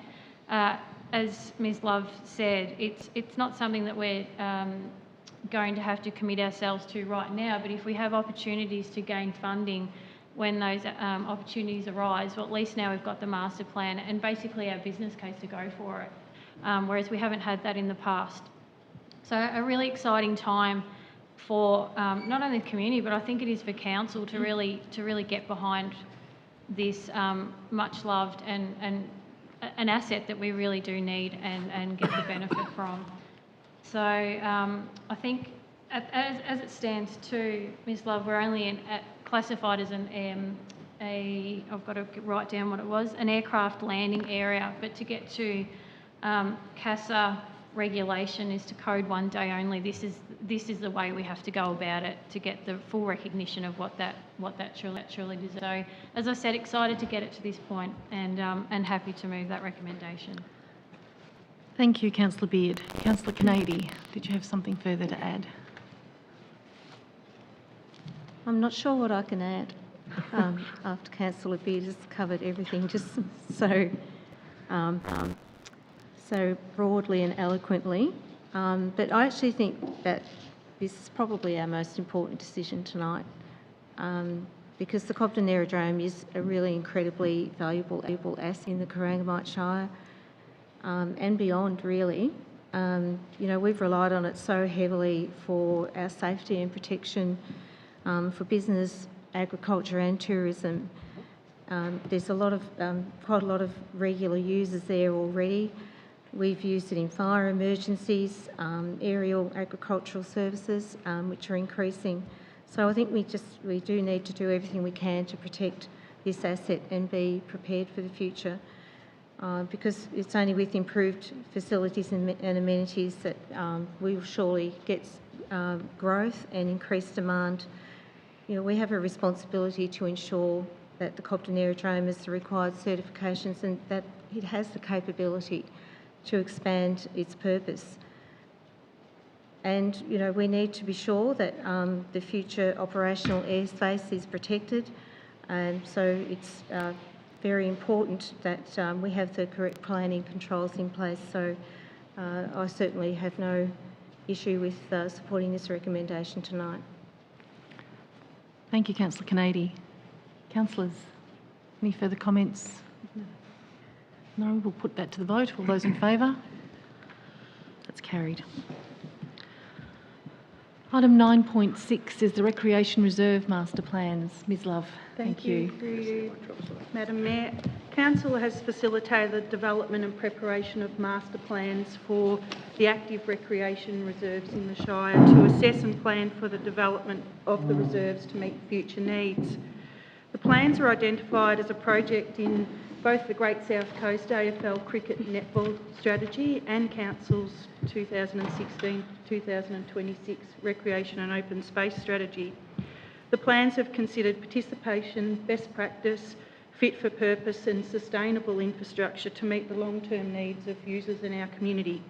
As Ms Love said, it's not something that we're going to have to commit ourselves to right now, but if we have opportunities to gain funding when those opportunities arise, well, at least now we've got the master plan and basically our business case to go for it, whereas we haven't had that in the past. So a really exciting time for not only the community, but I think it is for council to really get behind this much loved and an asset that we really do need and get the benefit from. So I think as it stands too, Ms Love, we're only classified as I've got to write down what it was, an aircraft landing area, but to get to CASA regulation is to code 1 day only. This is the way we have to go about it to get the full recognition of what that truly deserves. So, as I said, excited to get it to this point and happy to move that recommendation. Thank you, Councillor Beard. Councillor Kennedy, did you have something further to add? I'm not sure what I can add after Councillor Beard has covered everything just so broadly and eloquently. But I actually think that this is probably our most important decision tonight because the Cobden Aerodrome is a really incredibly valuable asset in the Corangamite Shire and beyond, really. We've relied on it so heavily for our safety and protection for business, agriculture and tourism. There's quite a lot of regular users there already. We've used it in fire emergencies, aerial agricultural services, which are increasing. So I think we do need to do everything we can to protect this asset and be prepared for the future. Because it's only with improved facilities and amenities that we will surely get growth and increased demand. We have a responsibility to ensure that the Cobden Aerodrome has the required certifications and that it has the capability to expand its purpose. And, we need to be sure that the future operational airspace is protected. And so it's very important that we have the correct planning controls in place. So I certainly have no issue with supporting this recommendation tonight. Thank you, Councillor Kennedy. Councillors, any further comments? No, we'll put that to the vote. All those in favour? That's carried. Item 9.6 is the Recreation Reserve Master Plans. Ms Love, thank you. Through you, Madam Mayor. Council has facilitated the development and preparation of master plans for the active recreation reserves in the Shire to assess and plan for the development of the reserves to meet future needs. The plans are identified as a project in both the Great South Coast AFL Cricket and Netball Strategy and Council's 2016-2026 Recreation and Open Space Strategy. The plans have considered participation, best practice, fit for purpose and sustainable infrastructure to meet the long-term needs of users in our community.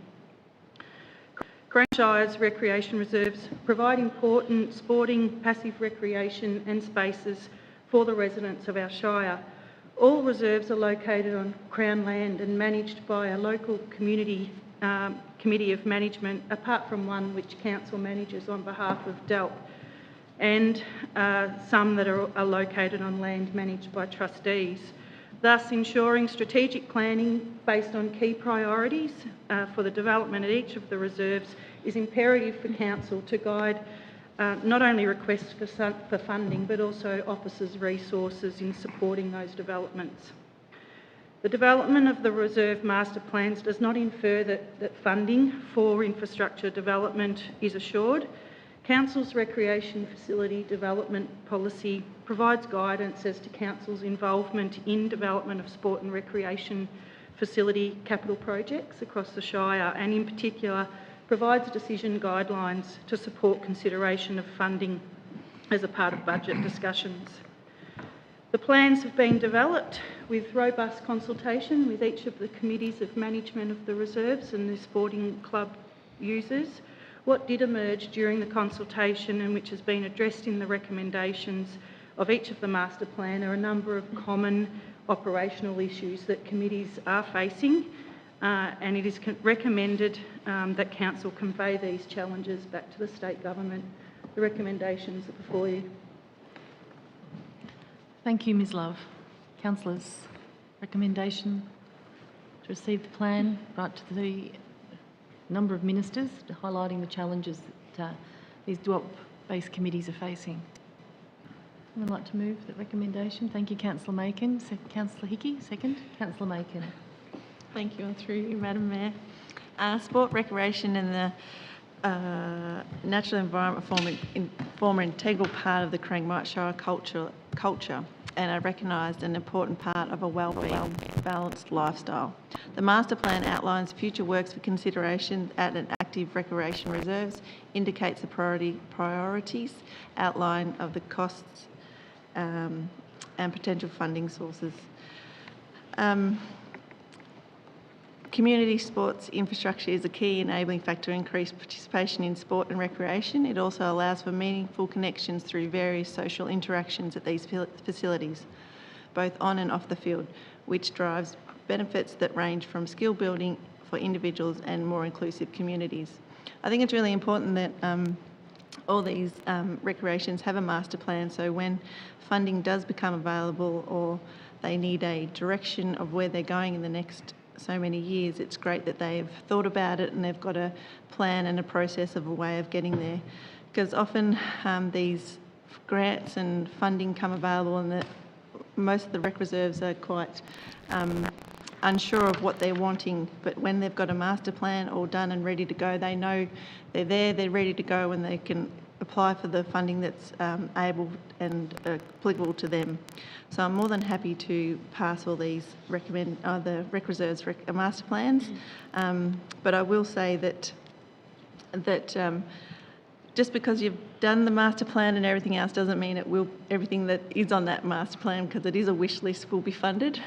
Corangamite Shire's recreation reserves provide important sporting, passive recreation and spaces for the residents of our Shire. All reserves are located on Crown land and managed by a local community committee of management, apart from one which Council manages on behalf of DELP, and some that are located on land managed by trustees, thus ensuring strategic planning based on key priorities for the development of each of the reserves is imperative for Council to guide not only requests for funding but also officers' resources in supporting those developments. The development of the reserve master plans does not infer that funding for infrastructure development is assured. Council's recreation facility development policy provides guidance as to Council's involvement in development of sport and recreation facility capital projects across the Shire, and in particular provides decision guidelines to support consideration of funding as a part of budget discussions. The plans have been developed with robust consultation with each of the committees of management of the reserves and the sporting club users. What did emerge during the consultation and which has been addressed in the recommendations of each of the master plan are a number of common operational issues that committees are facing and it is recommended that Council convey these challenges back to the State Government. The recommendations are before you. Thank you, Ms Love. Councillors, recommendation to receive the plan, right to the number of ministers, highlighting the challenges that these DWOP-based committees are facing. Would like to move that recommendation? Thank you, Councillor Makin. Councillor Hickey, second. Councillor Makin. Thank you, and through you, Madam Mayor. Sport, recreation and the natural environment form an integral part of the Corangamite Shire culture and are recognised an important part of a well-being, balanced lifestyle. The master plan outlines future works for consideration at an active recreation reserves, indicates the priorities, outline of the costs and potential funding sources. Community sports infrastructure is a key enabling factor to increase participation in sport and recreation. It also allows for meaningful connections through various social interactions at these facilities, both on and off the field, which drives benefits that range from skill building for individuals and more inclusive communities. I think it's really important that all these recreations have a master plan, so when funding does become available or they need a direction of where they're going in the next so many years, it's great that they've thought about it and they've got a plan and a process of a way of getting there. Because often these grants and funding come available and most of the rec reserves are quite unsure of what they're wanting, but when they've got a master plan all done and ready to go, they know they're there, they're ready to go, and they can apply for the funding that's able and applicable to them. So I'm more than happy to pass all these the rec reserves master plans, but I will say that just because you've done the master plan and everything else doesn't mean everything that is on that master plan, because it is a wish list, will be funded.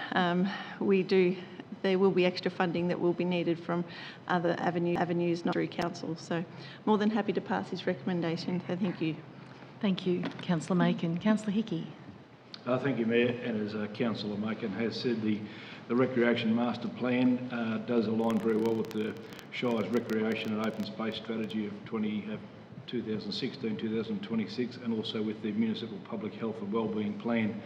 There will be extra funding that will be needed from other avenues, not through council. So more than happy to pass his recommendation. So thank you. Thank you, Councillor Makin. Councillor Hickey. Thank you, Mayor. And as Councillor Makin has said, the Recreation Master Plan does align very well with the Shire's Recreation and Open Space Strategy of 2016-2026, and also with the Municipal Public Health and Wellbeing Plan.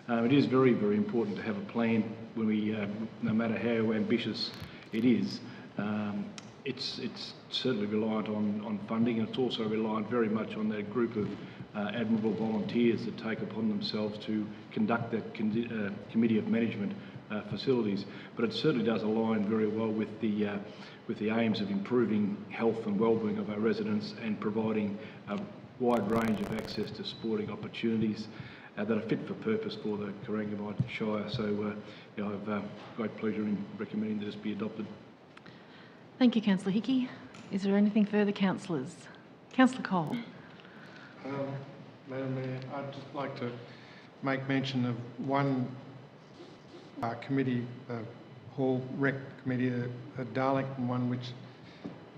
It is very, very important to have a plan when we, no matter how ambitious it is. It's certainly reliant on funding, and it's also reliant very much on that group of admirable volunteers that take upon themselves to conduct that committee of management facilities. But it certainly does align very well with the aims of improving health and wellbeing of our residents and providing a wide range of access to sporting opportunities that are fit for purpose for the Corangamite Shire. So I have great pleasure in recommending that this be adopted. Thank you, Councillor Hickey. Is there anything further, councillors? Councillor Cole. Madam Mayor, I'd just like to make mention of one committee, Hall Rec Committee at Darlington, one which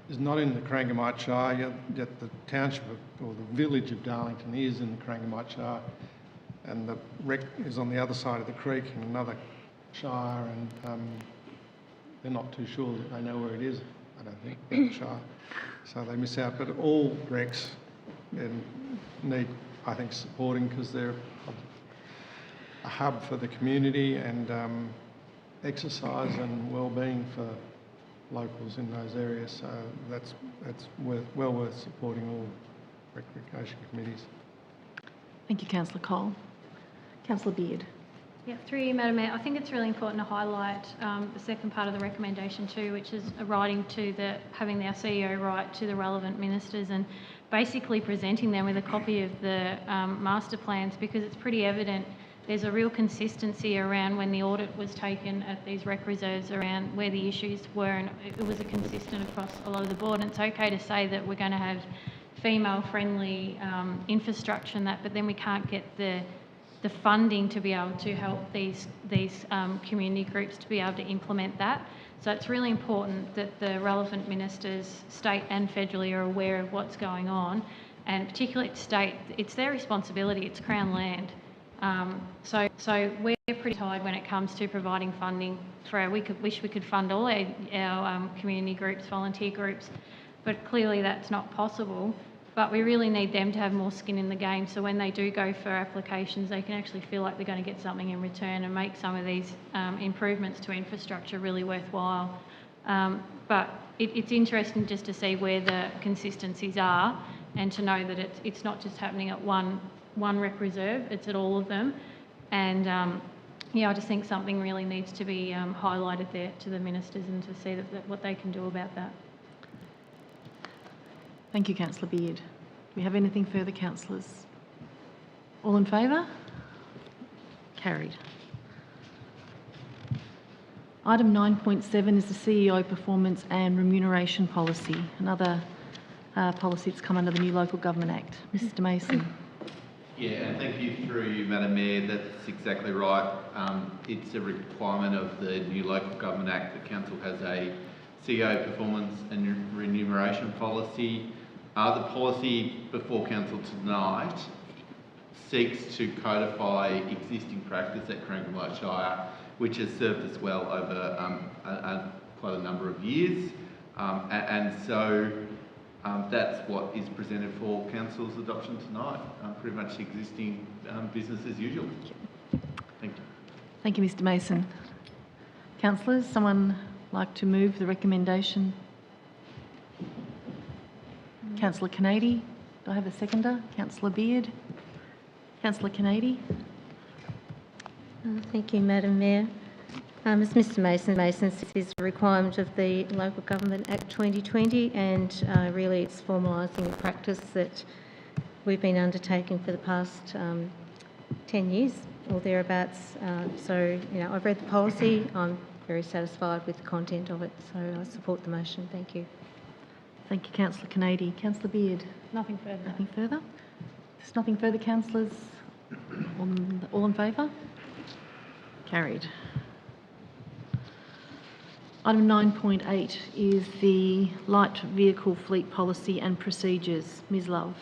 is not in the Corangamite Shire, yet the township or the village of Darlington is in the Corangamite Shire, and the rec is on the other side of the creek in another shire, and they're not too sure that they know where it is, I don't think, in the shire. So they miss out. But all recs need, I think, supporting, because they're a hub for the community and exercise and well-being for locals in those areas. So that's well worth supporting all recreation committees. Thank you, Councillor Cole. Councillor Beard. Yeah, through you, Madam Mayor. I think it's really important to highlight the second part of the recommendation too, which is writing to having our CEO write to the relevant ministers and basically presenting them with a copy of the master plans, because it's pretty evident there's a real consistency around when the audit was taken at these rec reserves around where the issues were, and it was a consistent across a lot of the board. And it's okay to say that we're going to have female-friendly infrastructure and that, but then we can't get the funding to be able to help these community groups to be able to implement that. So it's really important that the relevant ministers, state and federally, are aware of what's going on, and particularly at state, it's their responsibility, it's Crown land. So we're pretty tight when it comes to providing funding for our, wish we could fund all our community groups, volunteer groups, but clearly that's not possible. But we really need them to have more skin in the game, so when they do go for applications, they can actually feel like they're going to get something in return and make some of these improvements to infrastructure really worthwhile. But it's interesting just to see where the consistencies are and to know that it's not just happening at one rep reserve, it's at all of them. And yeah, I just think something really needs to be highlighted there to the ministers and to see that what they can do about that. Thank you, Councillor Beard. Do we have anything further, councillors? All in favour? Carried. Item 9.7 is the CEO performance and remuneration policy, another policy that's come under the new Local Government Act. Mr Mason. Yeah, and thank you through you, Madam Mayor. That's exactly right. It's a requirement of the new Local Government Act. The council has a CEO performance and remuneration policy. The policy before council tonight seeks to codify existing practice at Corangamite Shire, which has served us well over quite a number of years. And so that's what is presented for council's adoption tonight. Pretty much existing business as usual. Thank you. Thank you, Mr Mason. Councillors, someone like to move the recommendation? Councillor Canady. Do I have a seconder? Councillor Beard. Councillor Canady. Thank you, Madam Mayor. As Mr Mason says, this is a requirement of the Local Government Act 2020, and really it's formalising a practice that we've been undertaking for the past 10 years or thereabouts. So, you know, I've read the policy. I'm very satisfied with the content of it, so I support the motion. Thank you. Thank you, Councillor Canady. Councillor Beard. Nothing further. Nothing further? There's nothing further, councillors. All in favour? Carried. Item 9.8 is the light vehicle fleet policy and procedures. Ms Love.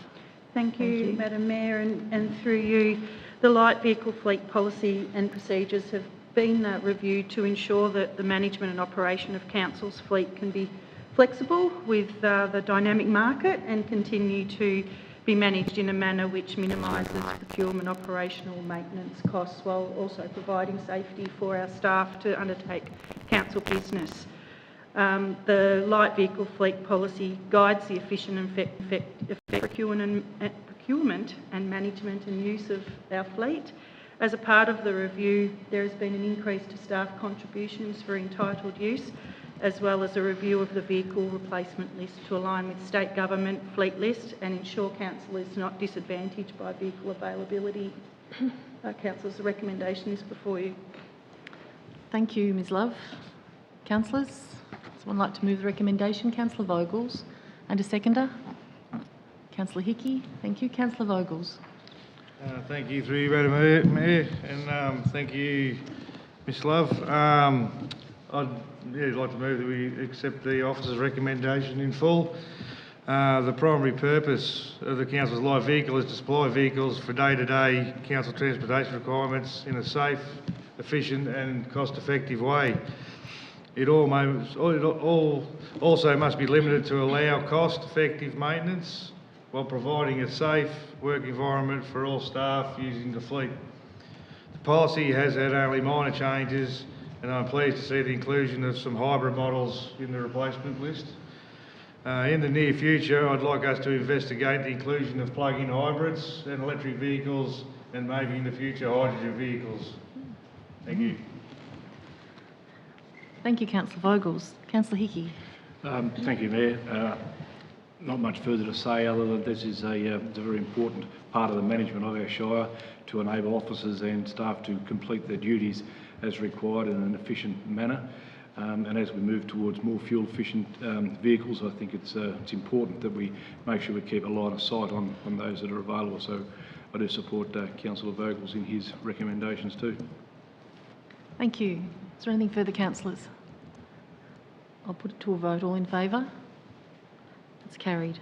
Thank you, Madam Mayor, and through you, the light vehicle fleet policy and procedures have been reviewed to ensure that the management and operation of council's fleet can be flexible with the dynamic market and continue to be managed in a manner which minimises procurement, operational maintenance costs, while also providing safety for our staff to undertake council business. The light vehicle fleet policy guides the efficient and effective procurement and management and use of our fleet. As a part of the review, there has been an increase to staff contributions for entitled use, as well as a review of the vehicle replacement list to align with state government fleet list and ensure council is not disadvantaged by vehicle availability. Councillors, the recommendation is before you. Thank you, Ms Love. Councillors, someone like to move the recommendation? Councillor Vogels. And a seconder? Councillor Hickey. Thank you. Councillor Vogels. Thank you through you, Madam Mayor, and thank you, Ms Love. I'd like to move that we accept the officer's recommendation in full. The primary purpose of the council's light vehicle is to supply vehicles for day-to-day council transportation requirements in a safe, efficient and cost-effective way. It also must be limited to allow cost-effective maintenance while providing a safe work environment for all staff using the fleet. The policy has had only minor changes, and I'm pleased to see the inclusion of some hybrid models in the replacement list. In the near future, I'd like us to investigate the inclusion of plug-in hybrids and electric vehicles, and maybe in the future hydrogen vehicles. Thank you. Thank you, Councillor Vogels. Councillor Hickey. Thank you, Mayor. Not much further to say other than this is a very important part of the management of our Shire to enable officers and staff to complete their duties as required in an efficient manner. And as we move towards more fuel-efficient vehicles, I think it's important that we make sure we keep a line of sight on those that are available. So I do support Councillor Vogels in his recommendations too. Thank you. Is there anything further, councillors? I'll put it to a vote. All in favour? It's carried.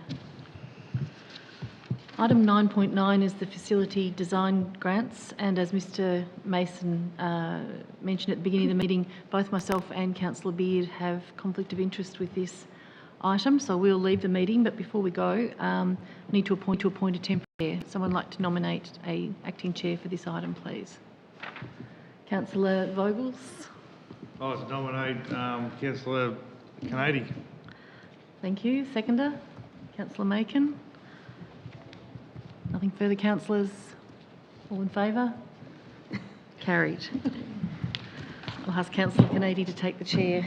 Item 9.9 is the facility design grants, and as Mr Mason mentioned at the beginning of the meeting, both myself and Councillor Beard have conflict of interest with this item, so we'll leave the meeting. But before we go, I need to appoint a temporary chair. Someone like to nominate an acting chair for this item, please. Councillor Vogels. I'd like to nominate Councillor Kennedy. Thank you. Seconder, Councillor Macon. Nothing further, councillors? All in favour? Carried. I'll ask Councillor Kennedy to take the chair.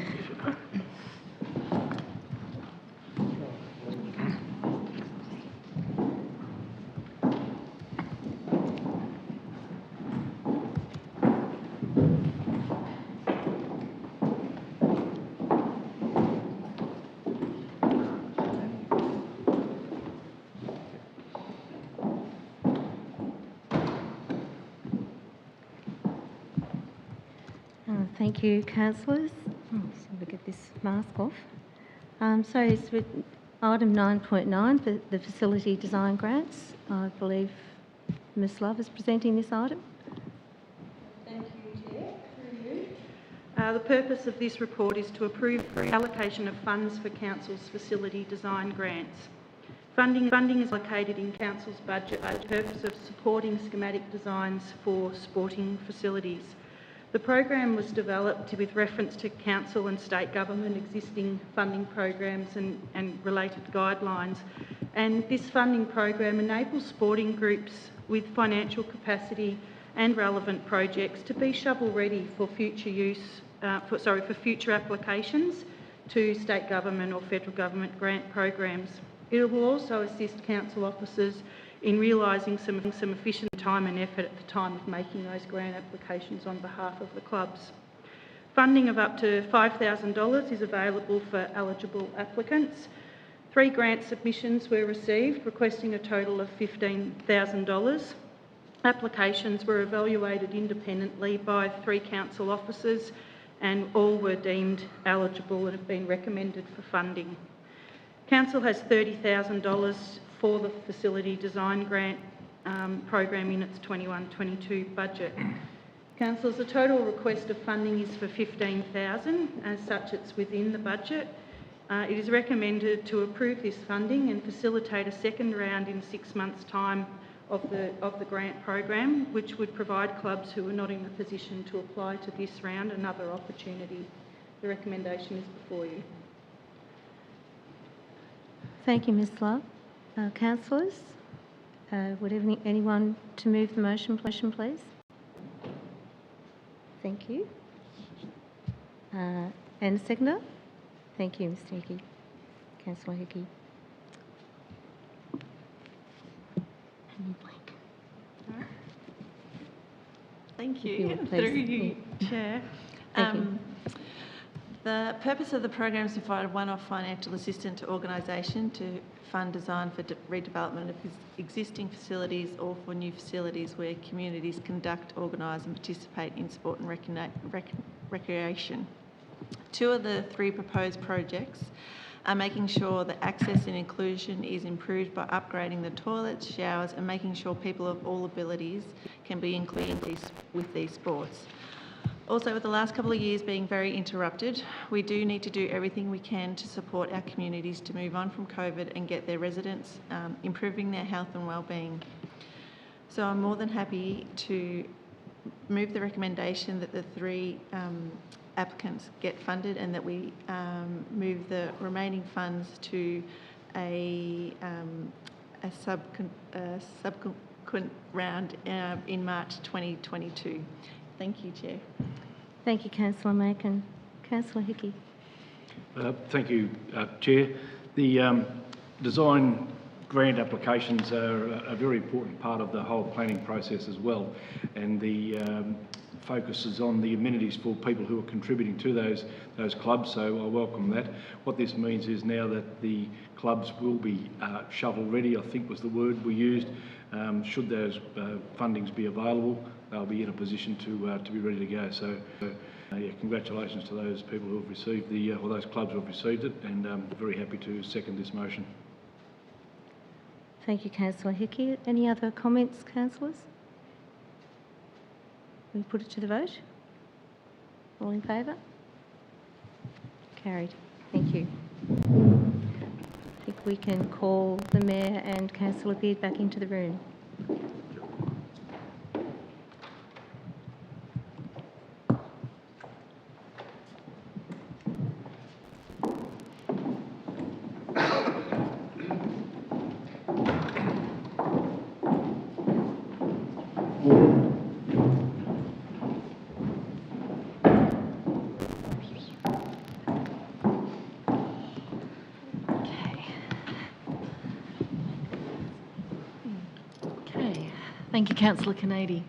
Thank you, councillors. So we'll get this mask off. So it's with item 9.9 for the facility design grants. I believe Ms Love is presenting this item. Thank you, Chair. Through you. The purpose of this report is to approve allocation of funds for Council's facility design grants. Funding is allocated in Council's budget for the purpose of supporting schematic designs for sporting facilities. The program was developed with reference to council and state government existing funding programs and related guidelines. And this funding program enables sporting groups with financial capacity and relevant projects to be shovel ready for future use, for future applications to state government or federal government grant programs. It will also assist council officers in realising some efficient time and effort at the time of making those grant applications on behalf of the clubs. Funding of up to $5,000 is available for eligible applicants. 3 grant submissions were received, requesting a total of $15,000. Applications were evaluated independently by 3 council officers and all were deemed eligible and have been recommended for funding. Council has $30,000 for the facility design grant program in its 21-22 budget. Councillors, the total request of funding is for $15,000. As such, it's within the budget. It is recommended to approve this funding and facilitate a second round in 6 months' time of the grant program, which would provide clubs who are not in a position to apply to this round another opportunity. The recommendation is before you. Thank you, Ms Love. Councillors, would anyone to move the motion, please? Thank you. And a seconder? Thank you, Mr Hickey. Councillor Hickey. Thank you. If you would, Through please. you, Chair. Thank you. The purpose of the program is to provide one-off financial assistance to organisation to fund design for redevelopment of existing facilities or for new facilities where communities conduct, organise and participate in sport and recreation. 2 of the 3 proposed projects are making sure that access and inclusion is improved by upgrading the toilets, showers and making sure people of all abilities can be included with these sports. Also, with the last couple of years being very interrupted, we do need to do everything we can to support our communities to move on from COVID and get their residents improving their health and wellbeing. So I'm more than happy to move the recommendation that the 3 applicants get funded and that we move the remaining funds to a subsequent round in March 2022. Thank you, Chair. Thank you, Councillor Macon. Councillor Hickey. Thank you, Chair. The design grant applications are a very important part of the whole planning process as well, and the focus is on the amenities for people who are contributing to those clubs, so I welcome that. What this means is now that the clubs will be shovel ready, I think was the word we used. Should those fundings be available, they'll be in a position to be ready to go. So, yeah, congratulations to those people who have received or those clubs who have received it, and very happy to second this motion. Thank you, Councillor Hickey. Any other comments, councillors? We put it to the vote. All in favour? Carried. Thank you. I think we can call the Mayor and Councillor Beard back into the room. Thank you, Councillor Kennedy.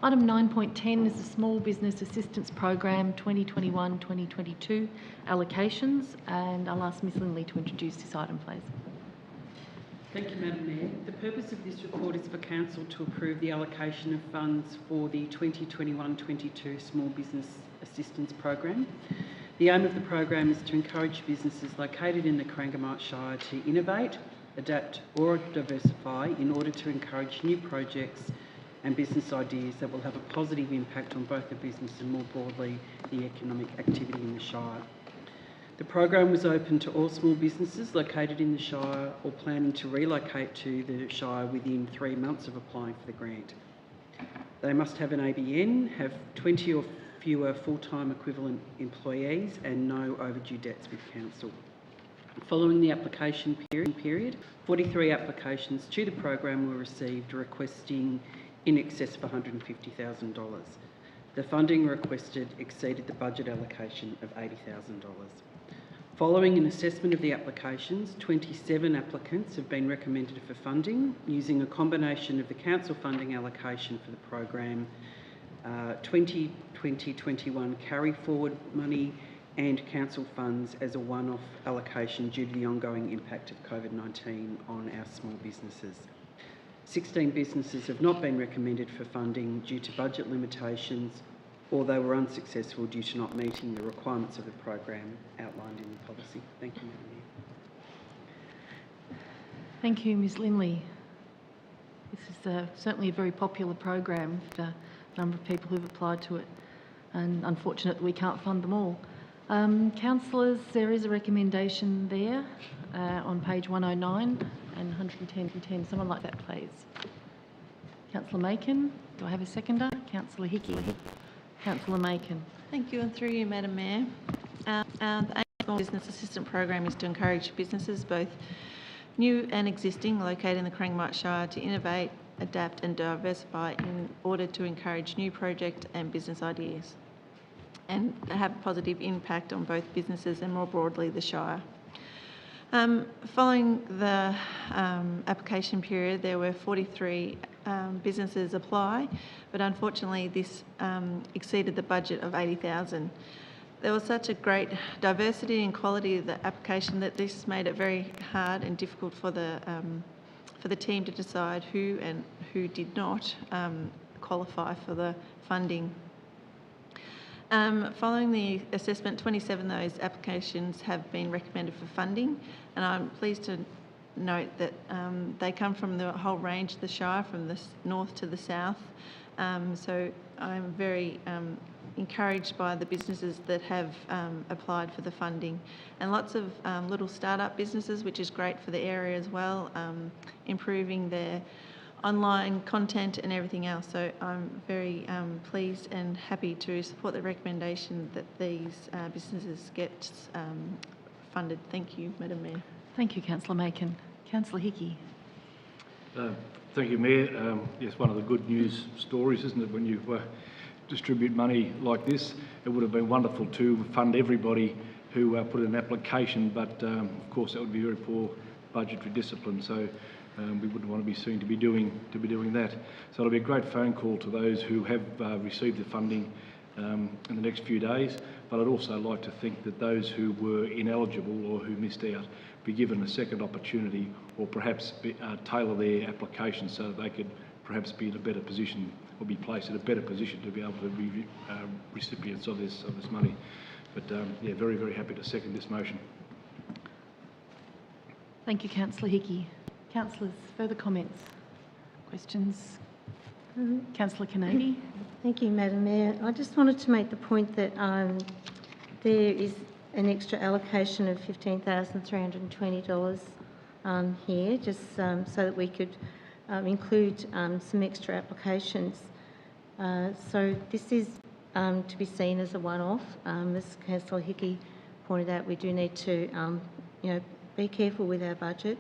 Item 9.10 is the Small Business Assistance Program 2021-2022 allocations, and I'll ask Ms Lindley to introduce this item, please. Thank you, Madam Mayor. The purpose of this report is for Council to approve the allocation of funds for the 2021-22 Small Business Assistance Program. The aim of the program is to encourage businesses located in the Corangamite Shire to innovate, adapt or diversify in order to encourage new projects and business ideas that will have a positive impact on both the business and more broadly the economic activity in the Shire. The program was open to all small businesses located in the Shire or planning to relocate to the Shire within 3 months of applying for the grant. They must have an ABN, have 20 or fewer full-time equivalent employees and no overdue debts with Council. Following the application period, 43 applications to the program were received requesting in excess of $150,000. The funding requested exceeded the budget allocation of $80,000. Following an assessment of the applications, 27 applicants have been recommended for funding using a combination of the council funding allocation for the program, 2020-21 carry forward money and council funds as a one-off allocation due to the ongoing impact of COVID-19 on our small businesses. 16 businesses have not been recommended for funding due to budget limitations, or they were unsuccessful due to not meeting the requirements of the program outlined in the policy. Thank you, Madam Mayor. Thank you, Ms Lindley. This is certainly a very popular program with a number of people who've applied to it, and unfortunately we can't fund them all. Councillors, there is a recommendation there on page 109 and 110. Someone like that, please. Councillor Macon. Do I have a seconder? Councillor Hickey. Councillor Macon. Thank you, and through you, Madam Mayor. The aim of the Small Business Assistance Program is to encourage businesses, both new and existing, located in the Corangamite Shire, to innovate, adapt and diversify in order to encourage new project and business ideas and have a positive impact on both businesses and more broadly the Shire. Following the application period, there were 43 businesses apply, but unfortunately this exceeded the budget of $80,000. There was such a great diversity and quality of the application that this made it very hard and difficult for the team to decide who and who did not qualify for the funding. Following the assessment, 27 of those applications have been recommended for funding, and I'm pleased to note that they come from the whole range of the Shire, from the north to the south. So I'm very encouraged by the businesses that have applied for the funding, and lots of little start-up businesses, which is great for the area as well, improving their online content and everything else. So I'm very pleased and happy to support the recommendation that these businesses get funded. Thank you, Madam Mayor. Thank you, Councillor Macon. Councillor Hickey. Thank you, Mayor. Yes, one of the good news stories, isn't it, when you distribute money like this? It would have been wonderful to fund everybody who put in an application, but of course that would be very poor budgetary discipline. So we wouldn't want to be seen to be doing that. So it'll be a great phone call to those who have received the funding in the next few days. But I'd also like to think that those who were ineligible or who missed out be given a second opportunity, or perhaps tailor their application so that they could perhaps be in a better position or be placed in a better position to be able to be recipients of this money. But yeah, very, very happy to second this motion. Thank you, Councillor Hickey. Councillors, further comments? Questions? Councillor Kennedy. Thank you, Madam Mayor. I just wanted to make the point that there is an extra allocation of $15,320 here, just so that we could include some extra applications. So this is to be seen as a one-off. As Councillor Hickey pointed out, we do need to be careful with our budget.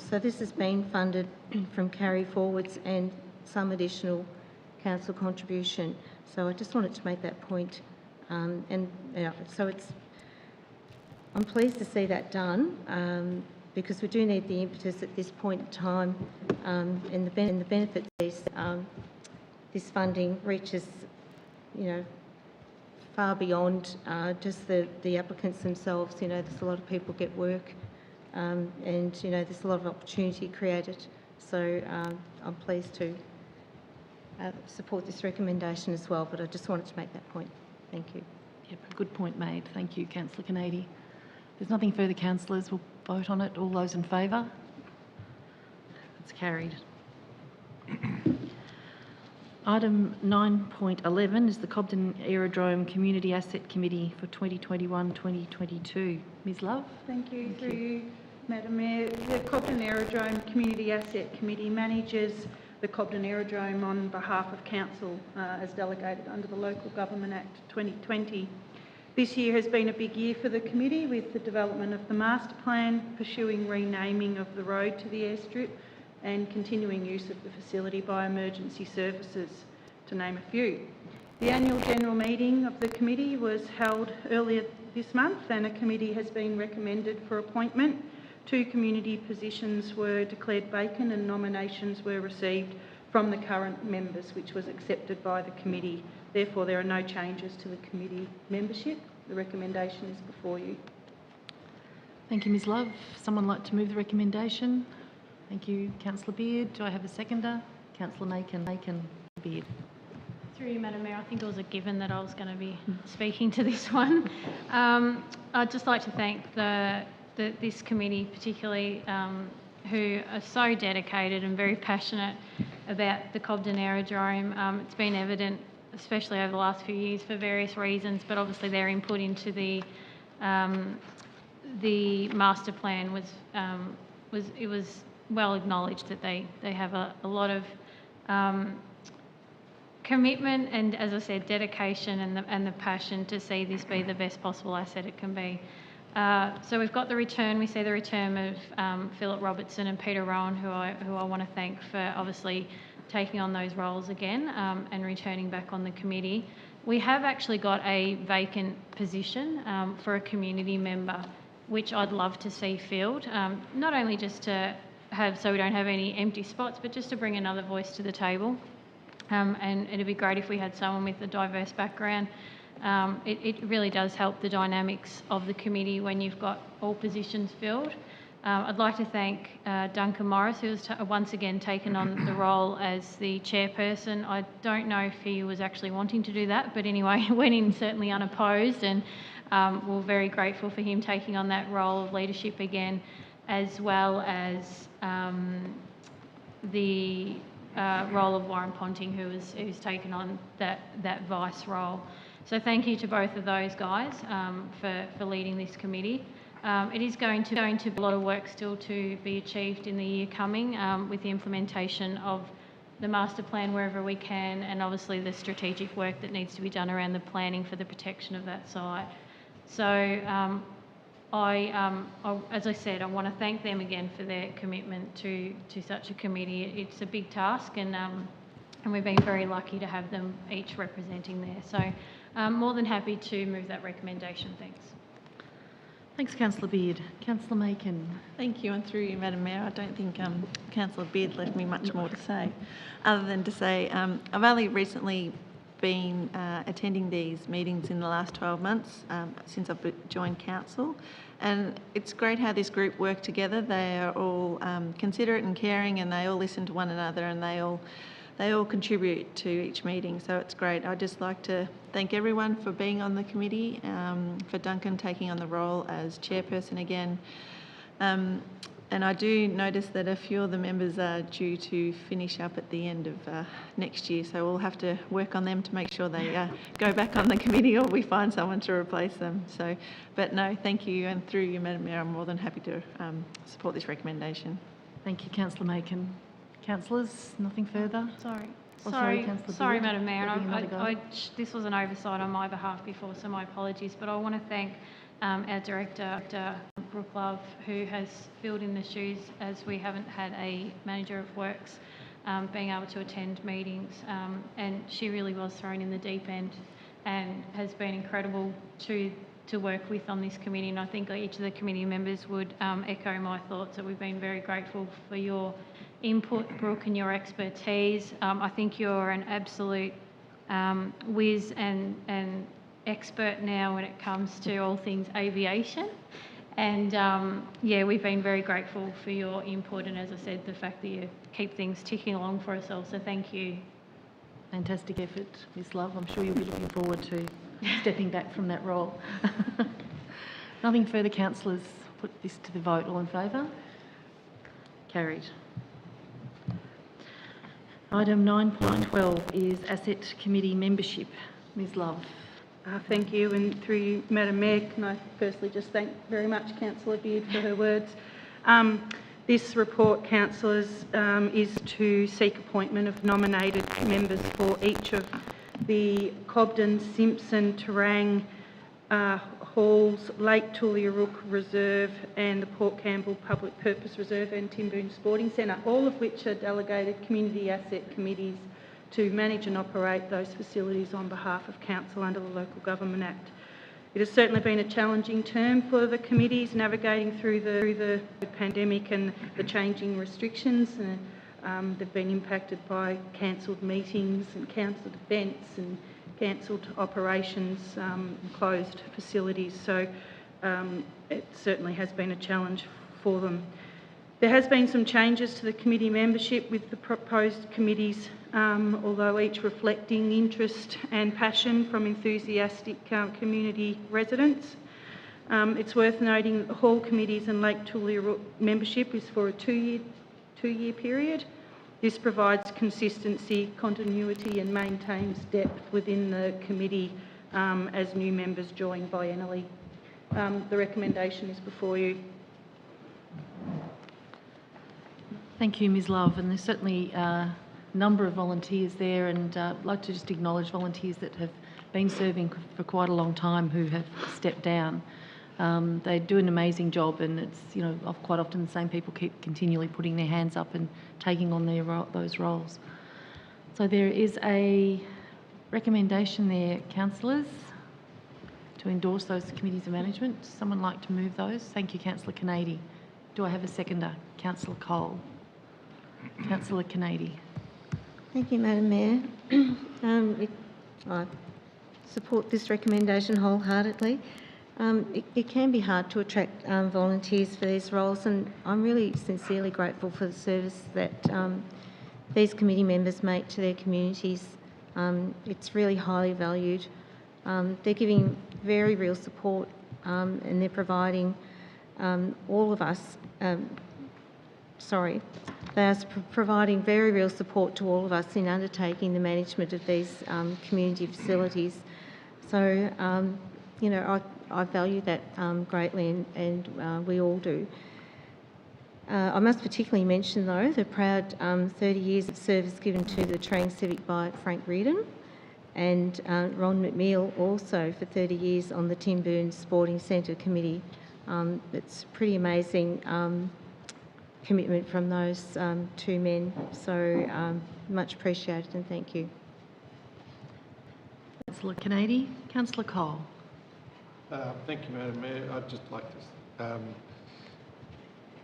So this has been funded from carry forwards and some additional council contribution. So I just wanted to make that point. I'm pleased to see that done because we do need the impetus at this point in time, and the benefit this funding reaches, far beyond just the applicants themselves. There's a lot of people get work, and there's a lot of opportunity created. So I'm pleased to support this recommendation as well, but I just wanted to make that point. Thank you. Yep, a good point made. Thank you, Councillor Kennedy. There's nothing further, councillors. We'll vote on it. All those in favour? It's carried. Item 9.11 is the Cobden Aerodrome Community Asset Committee for 2021-2022. Ms Love? Thank you. Through you, Madam Mayor. The Cobden Aerodrome Community Asset Committee manages the Cobden Aerodrome on behalf of Council as delegated under the Local Government Act 2020. This year has been a big year for the committee with the development of the master plan, pursuing renaming of the road to the airstrip and continuing use of the facility by emergency services, to name a few. The annual general meeting of the committee was held earlier this month and a committee has been recommended for appointment. 2 community positions were declared vacant and nominations were received from the current members, which was accepted by the committee. Therefore, there are no changes to the committee membership. The recommendation is before you. Thank you, Ms Love. Someone like to move the recommendation? Thank you, Councillor Beard. Do I have a seconder? Councillor Macon. Beard. Through you, Madam Mayor, I think it was a given that I was going to be speaking to this one. I'd just like to thank this committee particularly, who are so dedicated and very passionate about the Cobden Aerodrome. It's been evident, especially over the last few years, for various reasons, but obviously their input into the master plan was well acknowledged that they have a lot of commitment and, as I said, dedication and the passion to see this be the best possible asset it can be. So we've got the return. We see the return of Philip Robertson and Peter Rowan, who I want to thank for obviously taking on those roles again and returning back on the committee. We have actually got a vacant position for a community member, which I'd love to see filled, not only just to have so we don't have any empty spots, but just to bring another voice to the table. And it'd be great if we had someone with a diverse background. It really does help the dynamics of the committee when you've got all positions filled. I'd like to thank Duncan Morris, who's once again taken on the role as the chairperson. I don't know if he was actually wanting to do that, but anyway, went in certainly unopposed, and we're very grateful for him taking on that role of leadership again, as well as the role of Warren Ponting, who's taken on that vice role. So thank you to both of those guys for leading this committee. It is going to be a lot of work still to be achieved in the year coming with the implementation of the master plan wherever we can, and obviously the strategic work that needs to be done around the planning for the protection of that site. So as I said, I want to thank them again for their commitment to such a committee. It's a big task, and we've been very lucky to have them each representing there. So more than happy to move that recommendation. Thanks. Thanks, Councillor Beard. Councillor Macon. Thank you, and through you, Madam Mayor, I don't think Councillor Beard left me much more to say, other than to say I've only recently been attending these meetings in the last 12 months since I've joined council, and it's great how this group work together. They are all considerate and caring, and they all listen to one another, and they all contribute to each meeting, so it's great. I'd just like to thank everyone for being on the committee, for Duncan taking on the role as chairperson again. And I do notice that a few of the members are due to finish up at the end of next year, so we'll have to work on them to make sure they go back on the committee or we find someone to replace them. So, but no, thank you, and through you, Madam Mayor, I'm more than happy to support this recommendation. Thank you, Councillor Macon. Councillors, nothing further? Sorry. Oh, Sorry, Councillor Beard. Madam Mayor. Having another go. This was an oversight on my behalf before, so my apologies. But I want to thank our Director, Dr. Brooke Love, who has filled in the shoes as we haven't had a Manager of Works being able to attend meetings. And she really was thrown in the deep end and has been incredible to work with on this committee. And I think each of the committee members would echo my thoughts that we've been very grateful for your input, Brooke, and your expertise. I think you're an absolute whiz and expert now when it comes to all things aviation. And yeah, we've been very grateful for your input, and as I said, the fact that you keep things ticking along for us all, so thank you. Fantastic effort, Ms Love. I'm sure you'll be looking forward to stepping back from that role. Nothing further, councillors. Put this to the vote. All in favour? Carried. Item 9.12 is Asset Committee membership. Ms Love. Thank you, and through you, Madam Mayor, can I firstly just thank very much Councillor Beard for her words. This report, councillors, is to seek appointment of nominated members for each of the Cobden, Simpson, Terang, Halls, Lake Tulliarook Reserve and the Port Campbell Public Purpose Reserve and Timboon Sporting Centre, all of which are delegated community asset committees to manage and operate those facilities on behalf of council under the Local Government Act. It has certainly been a challenging term for the committees navigating through the pandemic and the changing restrictions. They've been impacted by cancelled meetings and cancelled events and cancelled operations, closed facilities. So it certainly has been a challenge for them. There has been some changes to the committee membership with the proposed committees, although each reflecting interest and passion from enthusiastic community residents. It's worth noting that the Hall Committees and Lake Tulliarook membership is for a two-year period. This provides consistency, continuity and maintains depth within the committee as new members join biennially. The recommendation is before you. Thank you, Ms Love, and there's certainly a number of volunteers there, and I'd like to just acknowledge volunteers that have been serving for quite a long time who have stepped down. They do an amazing job, and it's, you know, quite often the same people keep continually putting their hands up and taking on those roles. So there is a recommendation there, councillors, to endorse those committees of management. Someone like to move those? Thank you, Councillor Canady. Do I have a seconder? Councillor Cole. Councillor Canady. Thank you, Madam Mayor. I support this recommendation wholeheartedly. It can be hard to attract volunteers for these roles, and I'm really sincerely grateful for the service that these committee members make to their communities. It's really highly valued. They're giving very real support, and they're providing all of us, they are providing very real support to all of us in undertaking the management of these community facilities. So, you know, I value that greatly, and we all do. I must particularly mention, though, the proud 30 years of service given to the Terang Civic by Frank Reardon, and Ron McNeil also for 30 years on the Timboon Sporting Centre Committee. It's pretty amazing commitment from those two men, so much appreciated, and thank you. Councillor Canady. Councillor Cole. Thank you, Madam Mayor. I'd just like to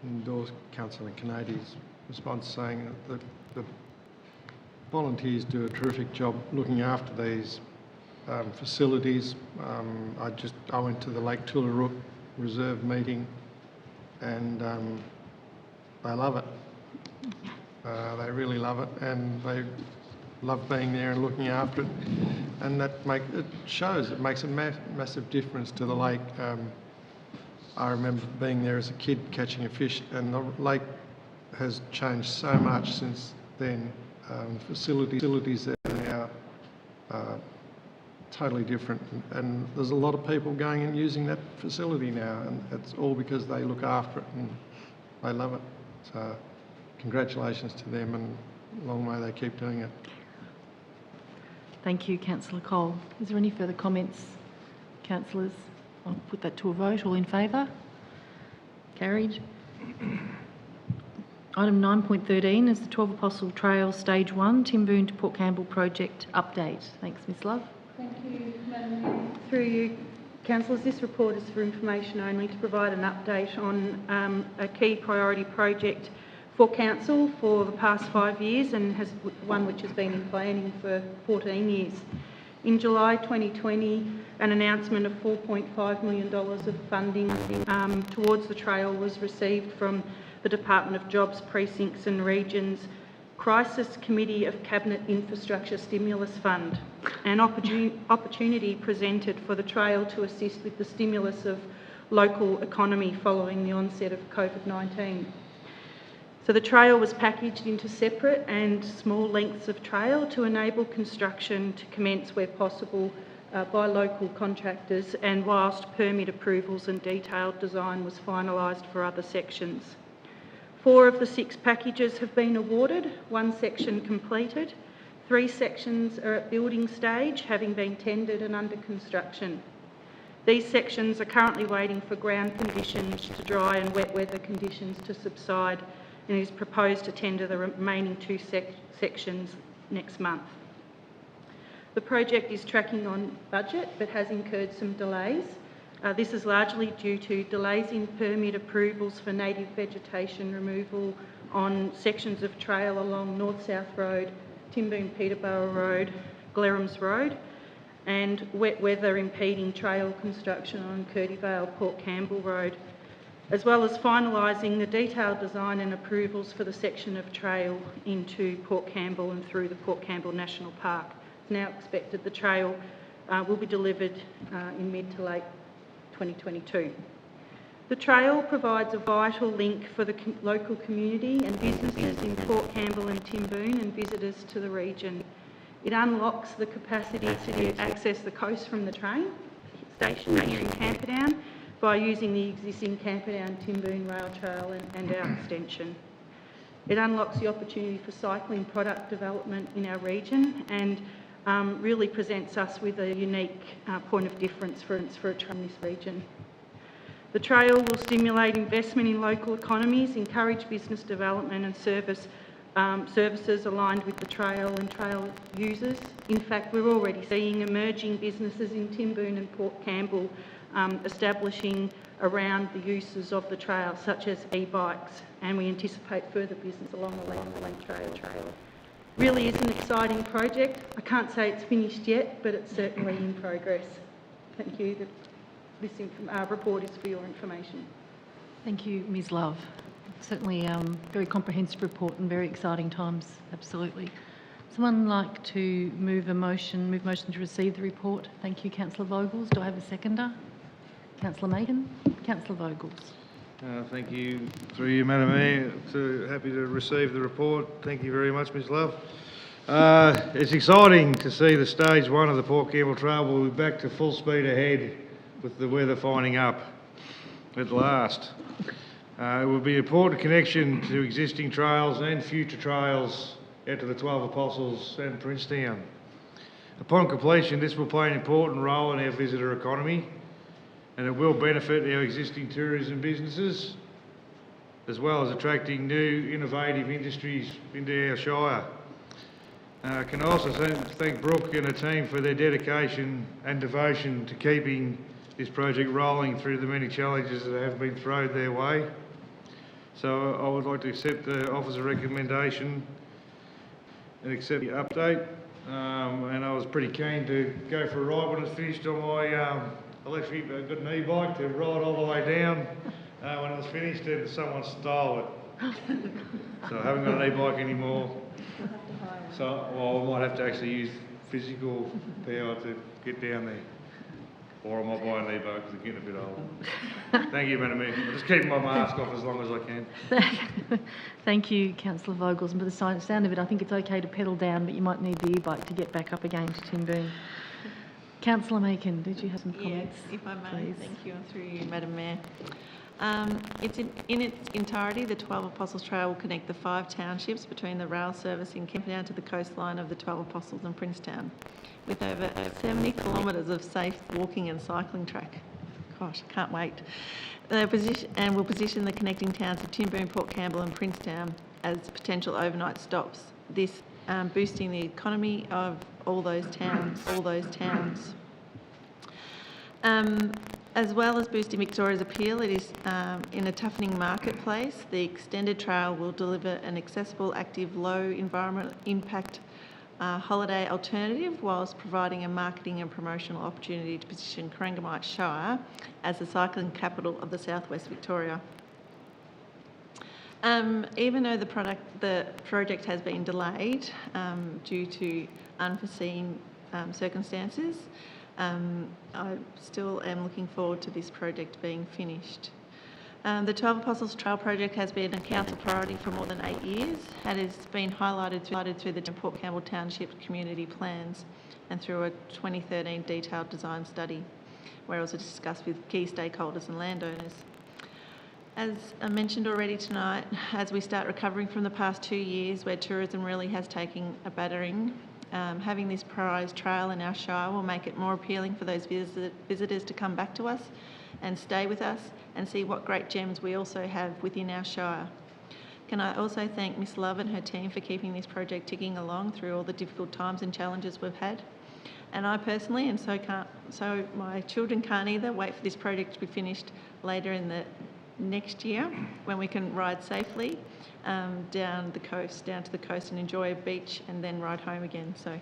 endorse Councillor Canady's response, saying that the volunteers do a terrific job looking after these facilities. I went to the Lake Tulliarook Reserve meeting, and they love it. They really love it, and they love being there and looking after it. And it makes a massive difference to the lake. I remember being there as a kid catching a fish, and the lake has changed so much since then. Facilities there now are totally different, and there's a lot of people going and using that facility now, and it's all because they look after it and they love it. So congratulations to them, and long may they keep doing it. Thank you, Councillor Cole. Is there any further comments, councillors? I'll put that to a vote. All in favour? Carried. Item 9.13 is the 12 Apostle Trail Stage 1 Timboon to Port Campbell project update. Thanks, Ms Love. Thank you, Madam Mayor. Through you, councillors, this report is for information only to provide an update on a key priority project for council for the past 5 years, and has one which has been in planning for 14 years. In July 2020, an announcement of $4.5 million of funding towards the trail was received from the Department of Jobs, Precincts and Regions Crisis Committee of Cabinet Infrastructure Stimulus Fund, an opportunity presented for the trail to assist with the stimulus of local economy following the onset of COVID-19. So the trail was packaged into separate and small lengths of trail to enable construction to commence where possible by local contractors, and whilst permit approvals and detailed design was finalised for other sections. 4 of the 6 packages have been awarded, 1 section completed, 3 sections are at building stage, having been tendered and under construction. These sections are currently waiting for ground conditions to dry and wet weather conditions to subside, and it is proposed to tender the remaining 2 sections next month. The project is tracking on budget but has incurred some delays. This is largely due to delays in permit approvals for native vegetation removal on sections of trail along North-South Road, Timboon-Peterborough Road, Glerham's Road, and wet weather impeding trail construction on Curdyvale-Port Campbell Road, as well as finalising the detailed design and approvals for the section of trail into Port Campbell and through the Port Campbell National Park. It's now expected the trail will be delivered in mid to late 2022. The trail provides a vital link for the local community and businesses in Port Campbell and Timboon and visitors to the region. It unlocks the capacity to access the coast from the train station here in Camperdown by using the existing Camperdown-Timboon rail trail and our extension. It unlocks the opportunity for cycling product development in our region, and really presents us with a unique point of difference for a trail in this region. The trail will stimulate investment in local economies, encourage business development and services aligned with the trail and trail users. In fact, we're already seeing emerging businesses in Timboon and Port Campbell establishing around the uses of the trail, such as e-bikes, and we anticipate further business along the Link Trail. Really is an exciting project. I can't say it's finished yet, but it's certainly in progress. Thank you. This report is for your information. Thank you, Ms Love. Certainly a very comprehensive report and very exciting times, absolutely. Someone like to move motion to receive the report? Thank you, Councillor Vogels. Do I have a seconder? Councillor Macon. Councillor Vogels. Thank you, through you, Madam Mayor. Happy to receive the report. Thank you very much, Ms Love. It's exciting to see the stage 1 of the Port Campbell Trail will be back to full speed ahead with the weather finding up at last. It will be an important connection to existing trails and future trails out to the 12 Apostles and Princetown. Upon completion, this will play an important role in our visitor economy, and it will benefit our existing tourism businesses, as well as attracting new innovative industries into our shire. I can also thank Brooke and her team for their dedication and devotion to keeping this project rolling through the many challenges that have been thrown their way. So I would like to accept the officer's recommendation and accept the update. And I was pretty keen to go for a ride when it's finished on my electric, I've got an e-bike to ride all the way down when it was finished, and someone stole it. So I haven't got an e-bike anymore. So, well, I might have to actually use physical power to get down there. or I might buy an Evo because I'm getting a bit old. Thank you, Madam Mayor. I'm just keeping my mask off as long as I can. Thank you, Councillor Vogels. And by the sound of it, I think it's okay to pedal down, but you might need the e-bike to get back up again to Timboon. Councillor Meakin, did you have some comments? Yes, if I may. Please. Thank you, and through you, Madam Mayor. It's in its entirety, the 12 Apostles Trail will connect the 5 townships between the rail service in Camperdown to the coastline of the 12 Apostles and Princetown, with over 70 kilometres of safe walking and cycling track. Gosh, I can't wait. Will position the connecting towns of Timboon, Port Campbell and Princetown as potential overnight stops. This boosting the economy of all those towns. As well as boosting Victoria's appeal, it is in a toughening marketplace. The extended trail will deliver an accessible, active, low environmental impact holiday alternative, whilst providing a marketing and promotional opportunity to position Corangamite Shire as the cycling capital of the southwest Victoria. Even though the project has been delayed due to unforeseen circumstances, I still am looking forward to this project being finished. The 12 Apostles Trail project has been a council priority for more than 8 years and has been highlighted through the Port Campbell Township community plans and through a 2013 detailed design study, where it was discussed with key stakeholders and landowners. As I mentioned already tonight, as we start recovering from the past 2 years where tourism really has taken a battering, having this prized trail in our shire will make it more appealing for those visitors to come back to us and stay with us and see what great gems we also have within our shire. Can I also thank Miss Love and her team for keeping this project ticking along through all the difficult times and challenges we've had. And I personally, and so my children can't either, wait for this project to be finished later in the next year when we can ride safely down to the coast and enjoy a beach and then ride home again. So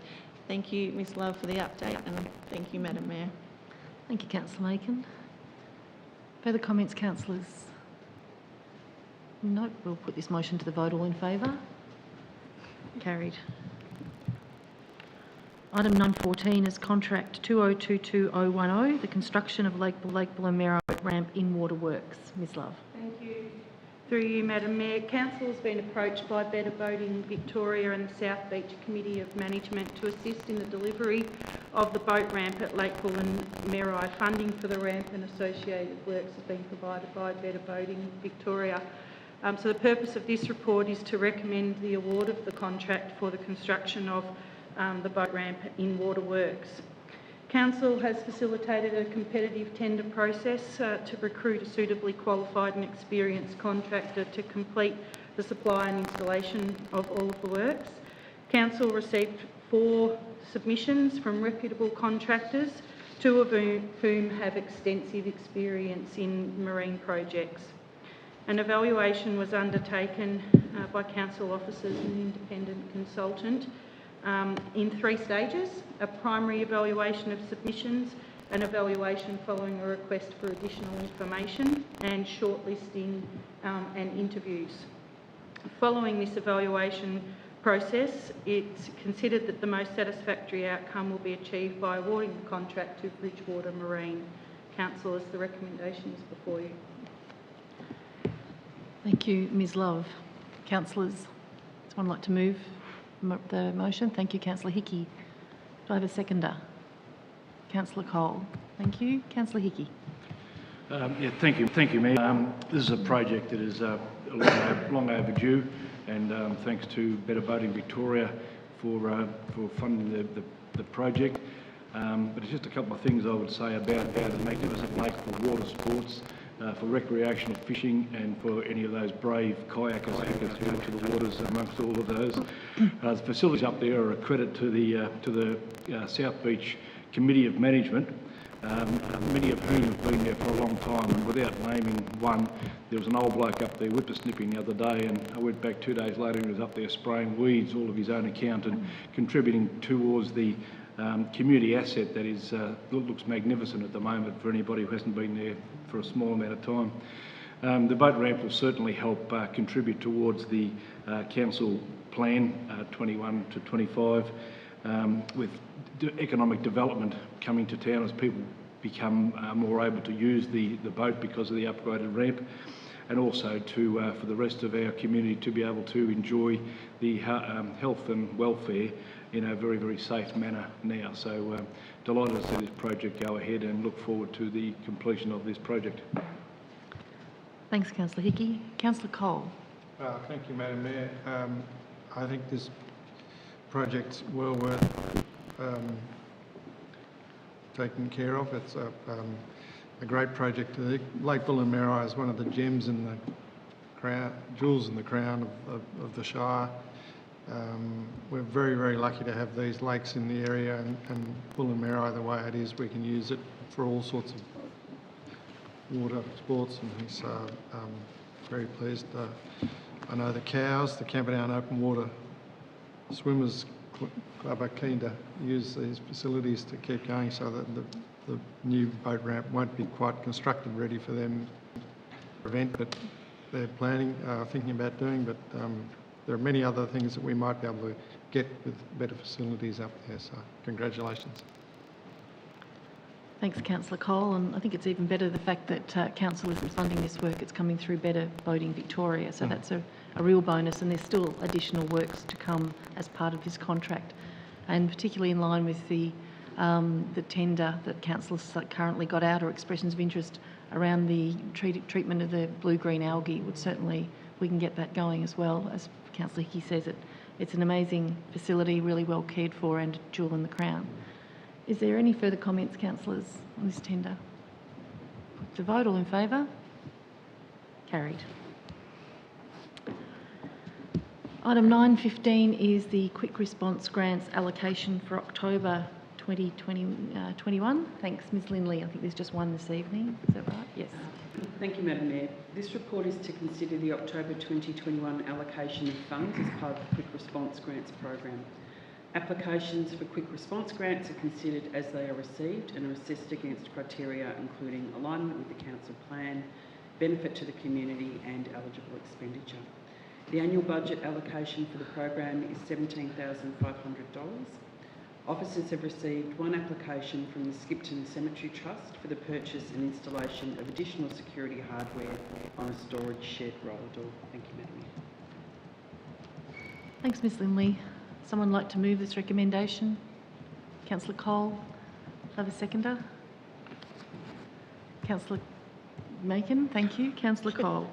thank you, Ms Love, for the update, and thank you, Madam Mayor. Thank you, Councillor Meakin. Further comments, councillors? No, we'll put this motion to the vote. All in favour? Carried. Item 914 is contract 2022010, the construction of Lake Bullamero ramp in waterworks. Ms Love. Thank you. Through you, Madam Mayor, Council has been approached by Better Boating Victoria and the South Beach Committee of Management to assist in the delivery of the boat ramp at Lake Bullamero. Funding for the ramp and associated works have been provided by Better Boating Victoria. So the purpose of this report is to recommend the award of the contract for the construction of the boat ramp in waterworks. Council has facilitated a competitive tender process to recruit a suitably qualified and experienced contractor to complete the supply and installation of all of the works. Council received 4 submissions from reputable contractors, 2 of whom have extensive experience in marine projects. An evaluation was undertaken by council officers and an independent consultant in 3 stages: a primary evaluation of submissions, an evaluation following a request for additional information, and shortlisting and interviews. Following this evaluation process, it's considered that the most satisfactory outcome will be achieved by awarding the contract to Bridgewater Marine. Councillors, the recommendation is before you. Thank you, Ms Love. Councillors, does someone like to move the motion? Thank you, Councillor Hickey. Do I have a seconder? Councillor Cole. Thank you. Councillor Hickey. Yeah, thank you, Mayor. This is a project that is long overdue, and thanks to Better Boating Victoria for funding the project. But it's just a couple of things I would say about the magnificent lake for water sports, for recreational fishing, and for any of those brave kayakers who go to the waters amongst all of those. The facilities up there are a credit to the South Beach Committee of Management, many of whom have been there for a long time, and without naming one, there was an old bloke up there whippersnipping the other day, and I went back 2 days later and he was up there spraying weeds, all of his own account, and contributing towards the community asset that is looks magnificent at the moment for anybody who hasn't been there for a small amount of time. The boat ramp will certainly help contribute towards the council plan 21 to 25, with economic development coming to town as people become more able to use the boat because of the upgraded ramp, and also to for the rest of our community to be able to enjoy the health and welfare in a very, very safe manner now. So delighted to see this project go ahead and look forward to the completion of this project. Thanks, Councillor Hickey. Councillor Cole. Thank you, Madam Mayor. I think this project's well worth taking care of. It's a great project. Lake Bullamerri is one of the gems in the crown, jewels in the crown of the Shire. We're very, very lucky to have these lakes in the area, and Bullamerri, the way it is, we can use it for all sorts of water sports and things. So very pleased. I know the cows, the Camperdown Open Water Swimmers Club are keen to use these facilities to keep going, so that the new boat ramp won't be quite constructed ready for them event, but they're planning, thinking about doing. But there are many other things that we might be able to get with better facilities up there. So congratulations. Thanks, Councillor Cole, and I think it's even better the fact that Council isn't funding this work. It's coming through Better Boating Victoria, so that's a real bonus, and there's still additional works to come as part of this contract, and particularly in line with the tender that Council's currently got out, or expressions of interest around the treatment of the blue-green algae. Would certainly, we can get that going as well. As Councillor Hickey says, it's an amazing facility, really well cared for, and a jewel in the crown. Is there any further comments, councillors, on this tender? Put to vote. All in favour? Carried. Item 9.15 is the Quick Response Grants allocation for October 2021. Thanks, Ms Lindley. I think there's just one this evening. Is that right? Yes. Thank you, Madam Mayor. This report is to consider the October 2021 allocation of funds as part of the Quick Response Grants program. Applications for quick response grants are considered as they are received and are assessed against criteria including alignment with the council plan, benefit to the community and eligible expenditure. The annual budget allocation for the program is $17,500. Officers have received one application from the Coptin Cemetery Trust for the purchase and installation of additional security hardware on a storage shed roller door. Thank you, Madam Mayor. Thanks, Ms Lindley. Someone like to move this recommendation? Councillor Cole, have a seconder? Councillor Macon, thank you. Councillor Cole.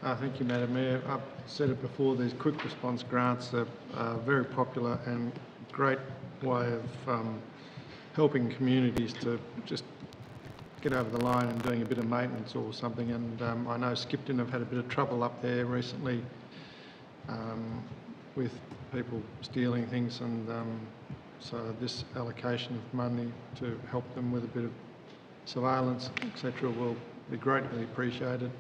Thank you, Madam Mayor. I've said it before, these quick response grants are very popular and great way of helping communities to just get over the line and doing a bit of maintenance or something. And I know Coptin have had a bit of trouble up there recently with people stealing things, and so this allocation of money to help them with a bit of surveillance, etc., will be greatly appreciated.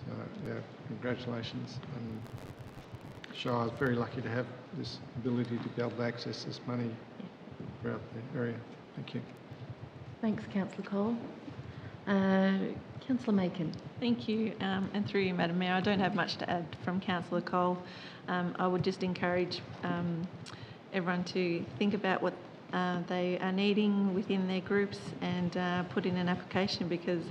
So yeah, congratulations, and Shire is very lucky to have this ability to be able to access this money throughout the area. Thank you. Thanks, Councillor Cole. Councillor Macon. Thank you, and through you, Madam Mayor, I don't have much to add from Councillor Cole. I would just encourage everyone to think about what they are needing within their groups and put in an application, because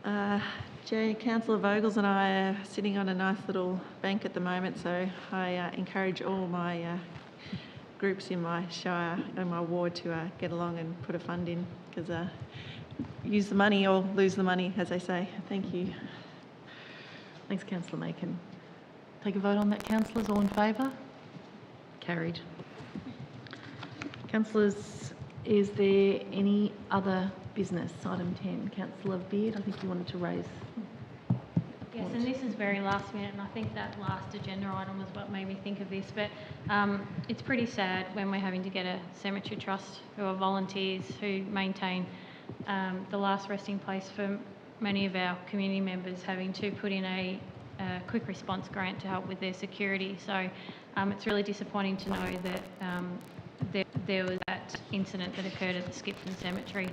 Councillor Vogels and I are sitting on a nice little bank at the moment, so I encourage all my groups in my shire, in my ward, to get along and put a fund in, because use the money or lose the money, as they say. Thank you. Thanks, Councillor Macon. Take a vote on that, councillors. All in favour? Carried. Councillors, is there any other business? Item 10. Councillor Beard, I think you wanted to raise. Yes, and this is very last minute, and I think that last agenda item was what made me think of this, but it's pretty sad when we're having to get a cemetery trust who are volunteers who maintain the last resting place for many of our community members, having to put in a quick response grant to help with their security. So it's really disappointing to know that there was that incident that occurred at the Coptin Cemetery.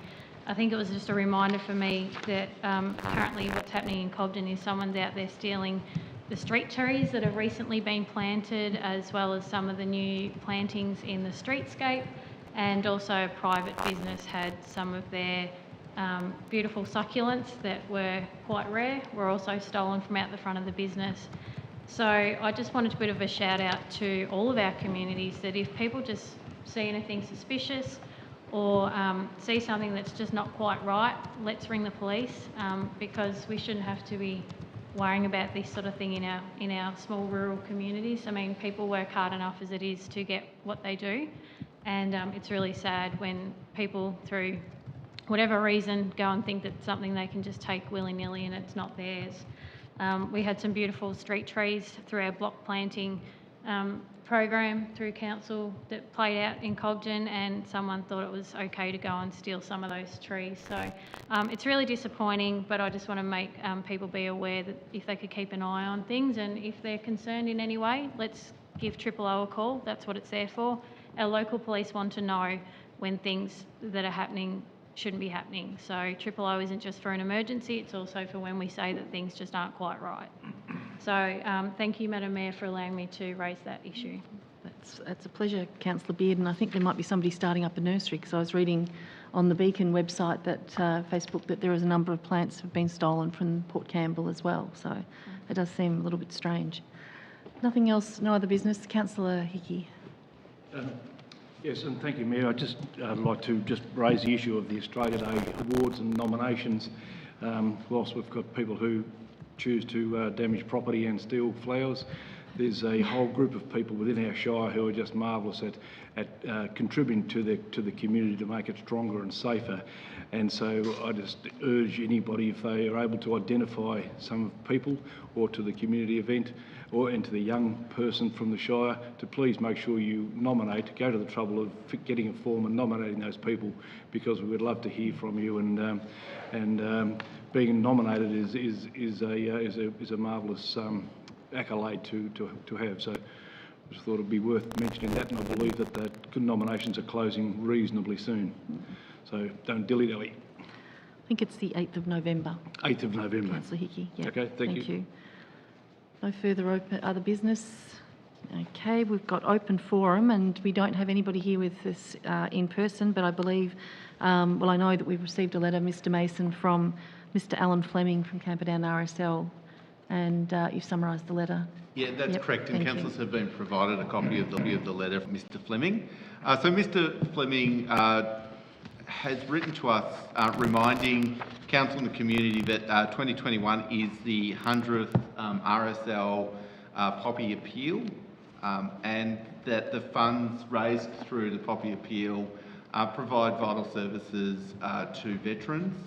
I think it was just a reminder for me that currently what's happening in Cobden is someone's out there stealing the street trees that have recently been planted, as well as some of the new plantings in the streetscape. and also a private business had some of their beautiful succulents that were quite rare, were also stolen from out the front of the business. So I just wanted to put a bit of a shout out to all of our communities that if people just see anything suspicious or see something that's just not quite right, let's ring the police, because we shouldn't have to be worrying about this sort of thing in our small rural communities. I mean, people work hard enough as it is to get what they do, and it's really sad when people, through whatever reason, go and think that something they can just take willy-nilly and it's not theirs. We had some beautiful street trees through our block planting program through council that played out in Cobden, and someone thought it was okay to go and steal some of those trees. So it's really disappointing, but I just want to make people be aware that if they could keep an eye on things, and if they're concerned in any way, let's give 000 a call. That's what it's there for. Our local police want to know when things that are happening shouldn't be happening. So 000 isn't just for an emergency, it's also for when we say that things just aren't quite right. So thank you, Madam Mayor, for allowing me to raise that issue. That's a pleasure, Councillor Beard, and I think there might be somebody starting up a nursery, because I was reading on the Beacon website that Facebook that there is a number of plants have been stolen from Port Campbell as well, so it does seem a little bit strange. Nothing else, no other business. Councillor Hickey. Yes, and thank you, Mayor. I'd just like to just raise the issue of the Australia Day awards and nominations. Whilst we've got people who choose to damage property and steal flowers, there's a whole group of people within our shire who are just marvellous at contributing to the community to make it stronger and safer. And so I just urge anybody, if they are able to identify some people or to the community event or into the young person from the Shire, to please make sure you nominate, go to the trouble of getting a form and nominating those people, because we would love to hear from you, and being nominated is a marvellous accolade to have. So I just thought it'd be worth mentioning that, and I believe that the nominations are closing reasonably soon. So don't dilly-dally. I think it's the 8th of November. 8th of November. Councillor Hickey. Yeah. Okay, thank you. No further other business. Okay, we've got open forum, and we don't have anybody here with us in person, but I believe, I know that we've received a letter, Mr Mason, from Mr Alan Fleming from Camperdown RSL, and you've summarised the letter. Yeah, that's correct, and councillors have been provided a copy of the letter from Mr Fleming. So Mr Fleming has written to us reminding council and the community that 2021 is the 100th RSL Poppy Appeal, and that the funds raised through the Poppy Appeal provide vital services to veterans.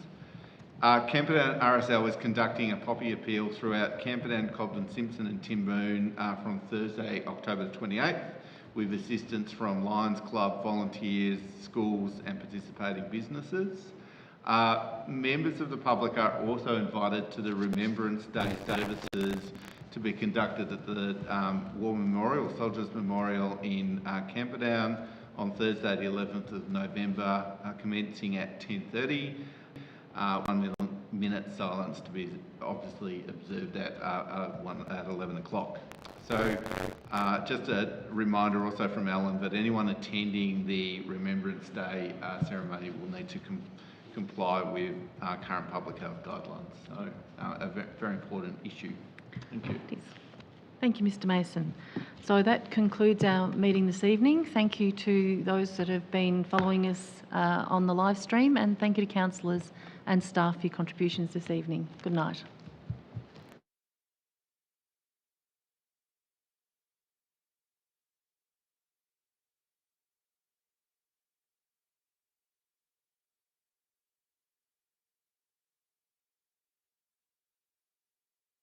Camperdown RSL is conducting a Poppy Appeal throughout Camperdown, Cobden, Simpson and Timboon from Thursday, October the 28th, with assistance from Lions Club, volunteers, schools and participating businesses. Members of the public are also invited to the Remembrance Day services to be conducted at the War Memorial, Soldiers Memorial in Camperdown on Thursday the 11th of November, commencing at 10:30. 1 minute silence to be obviously observed at 11 o'clock. So just a reminder also from Alan that anyone attending the Remembrance Day ceremony will need to comply with current public health guidelines. So a very important issue. Thank you. Thank you, Mr Mason. So that concludes our meeting this evening. Thank you to those that have been following us on the live stream, and thank you to councillors and staff for your contributions this evening. Good night.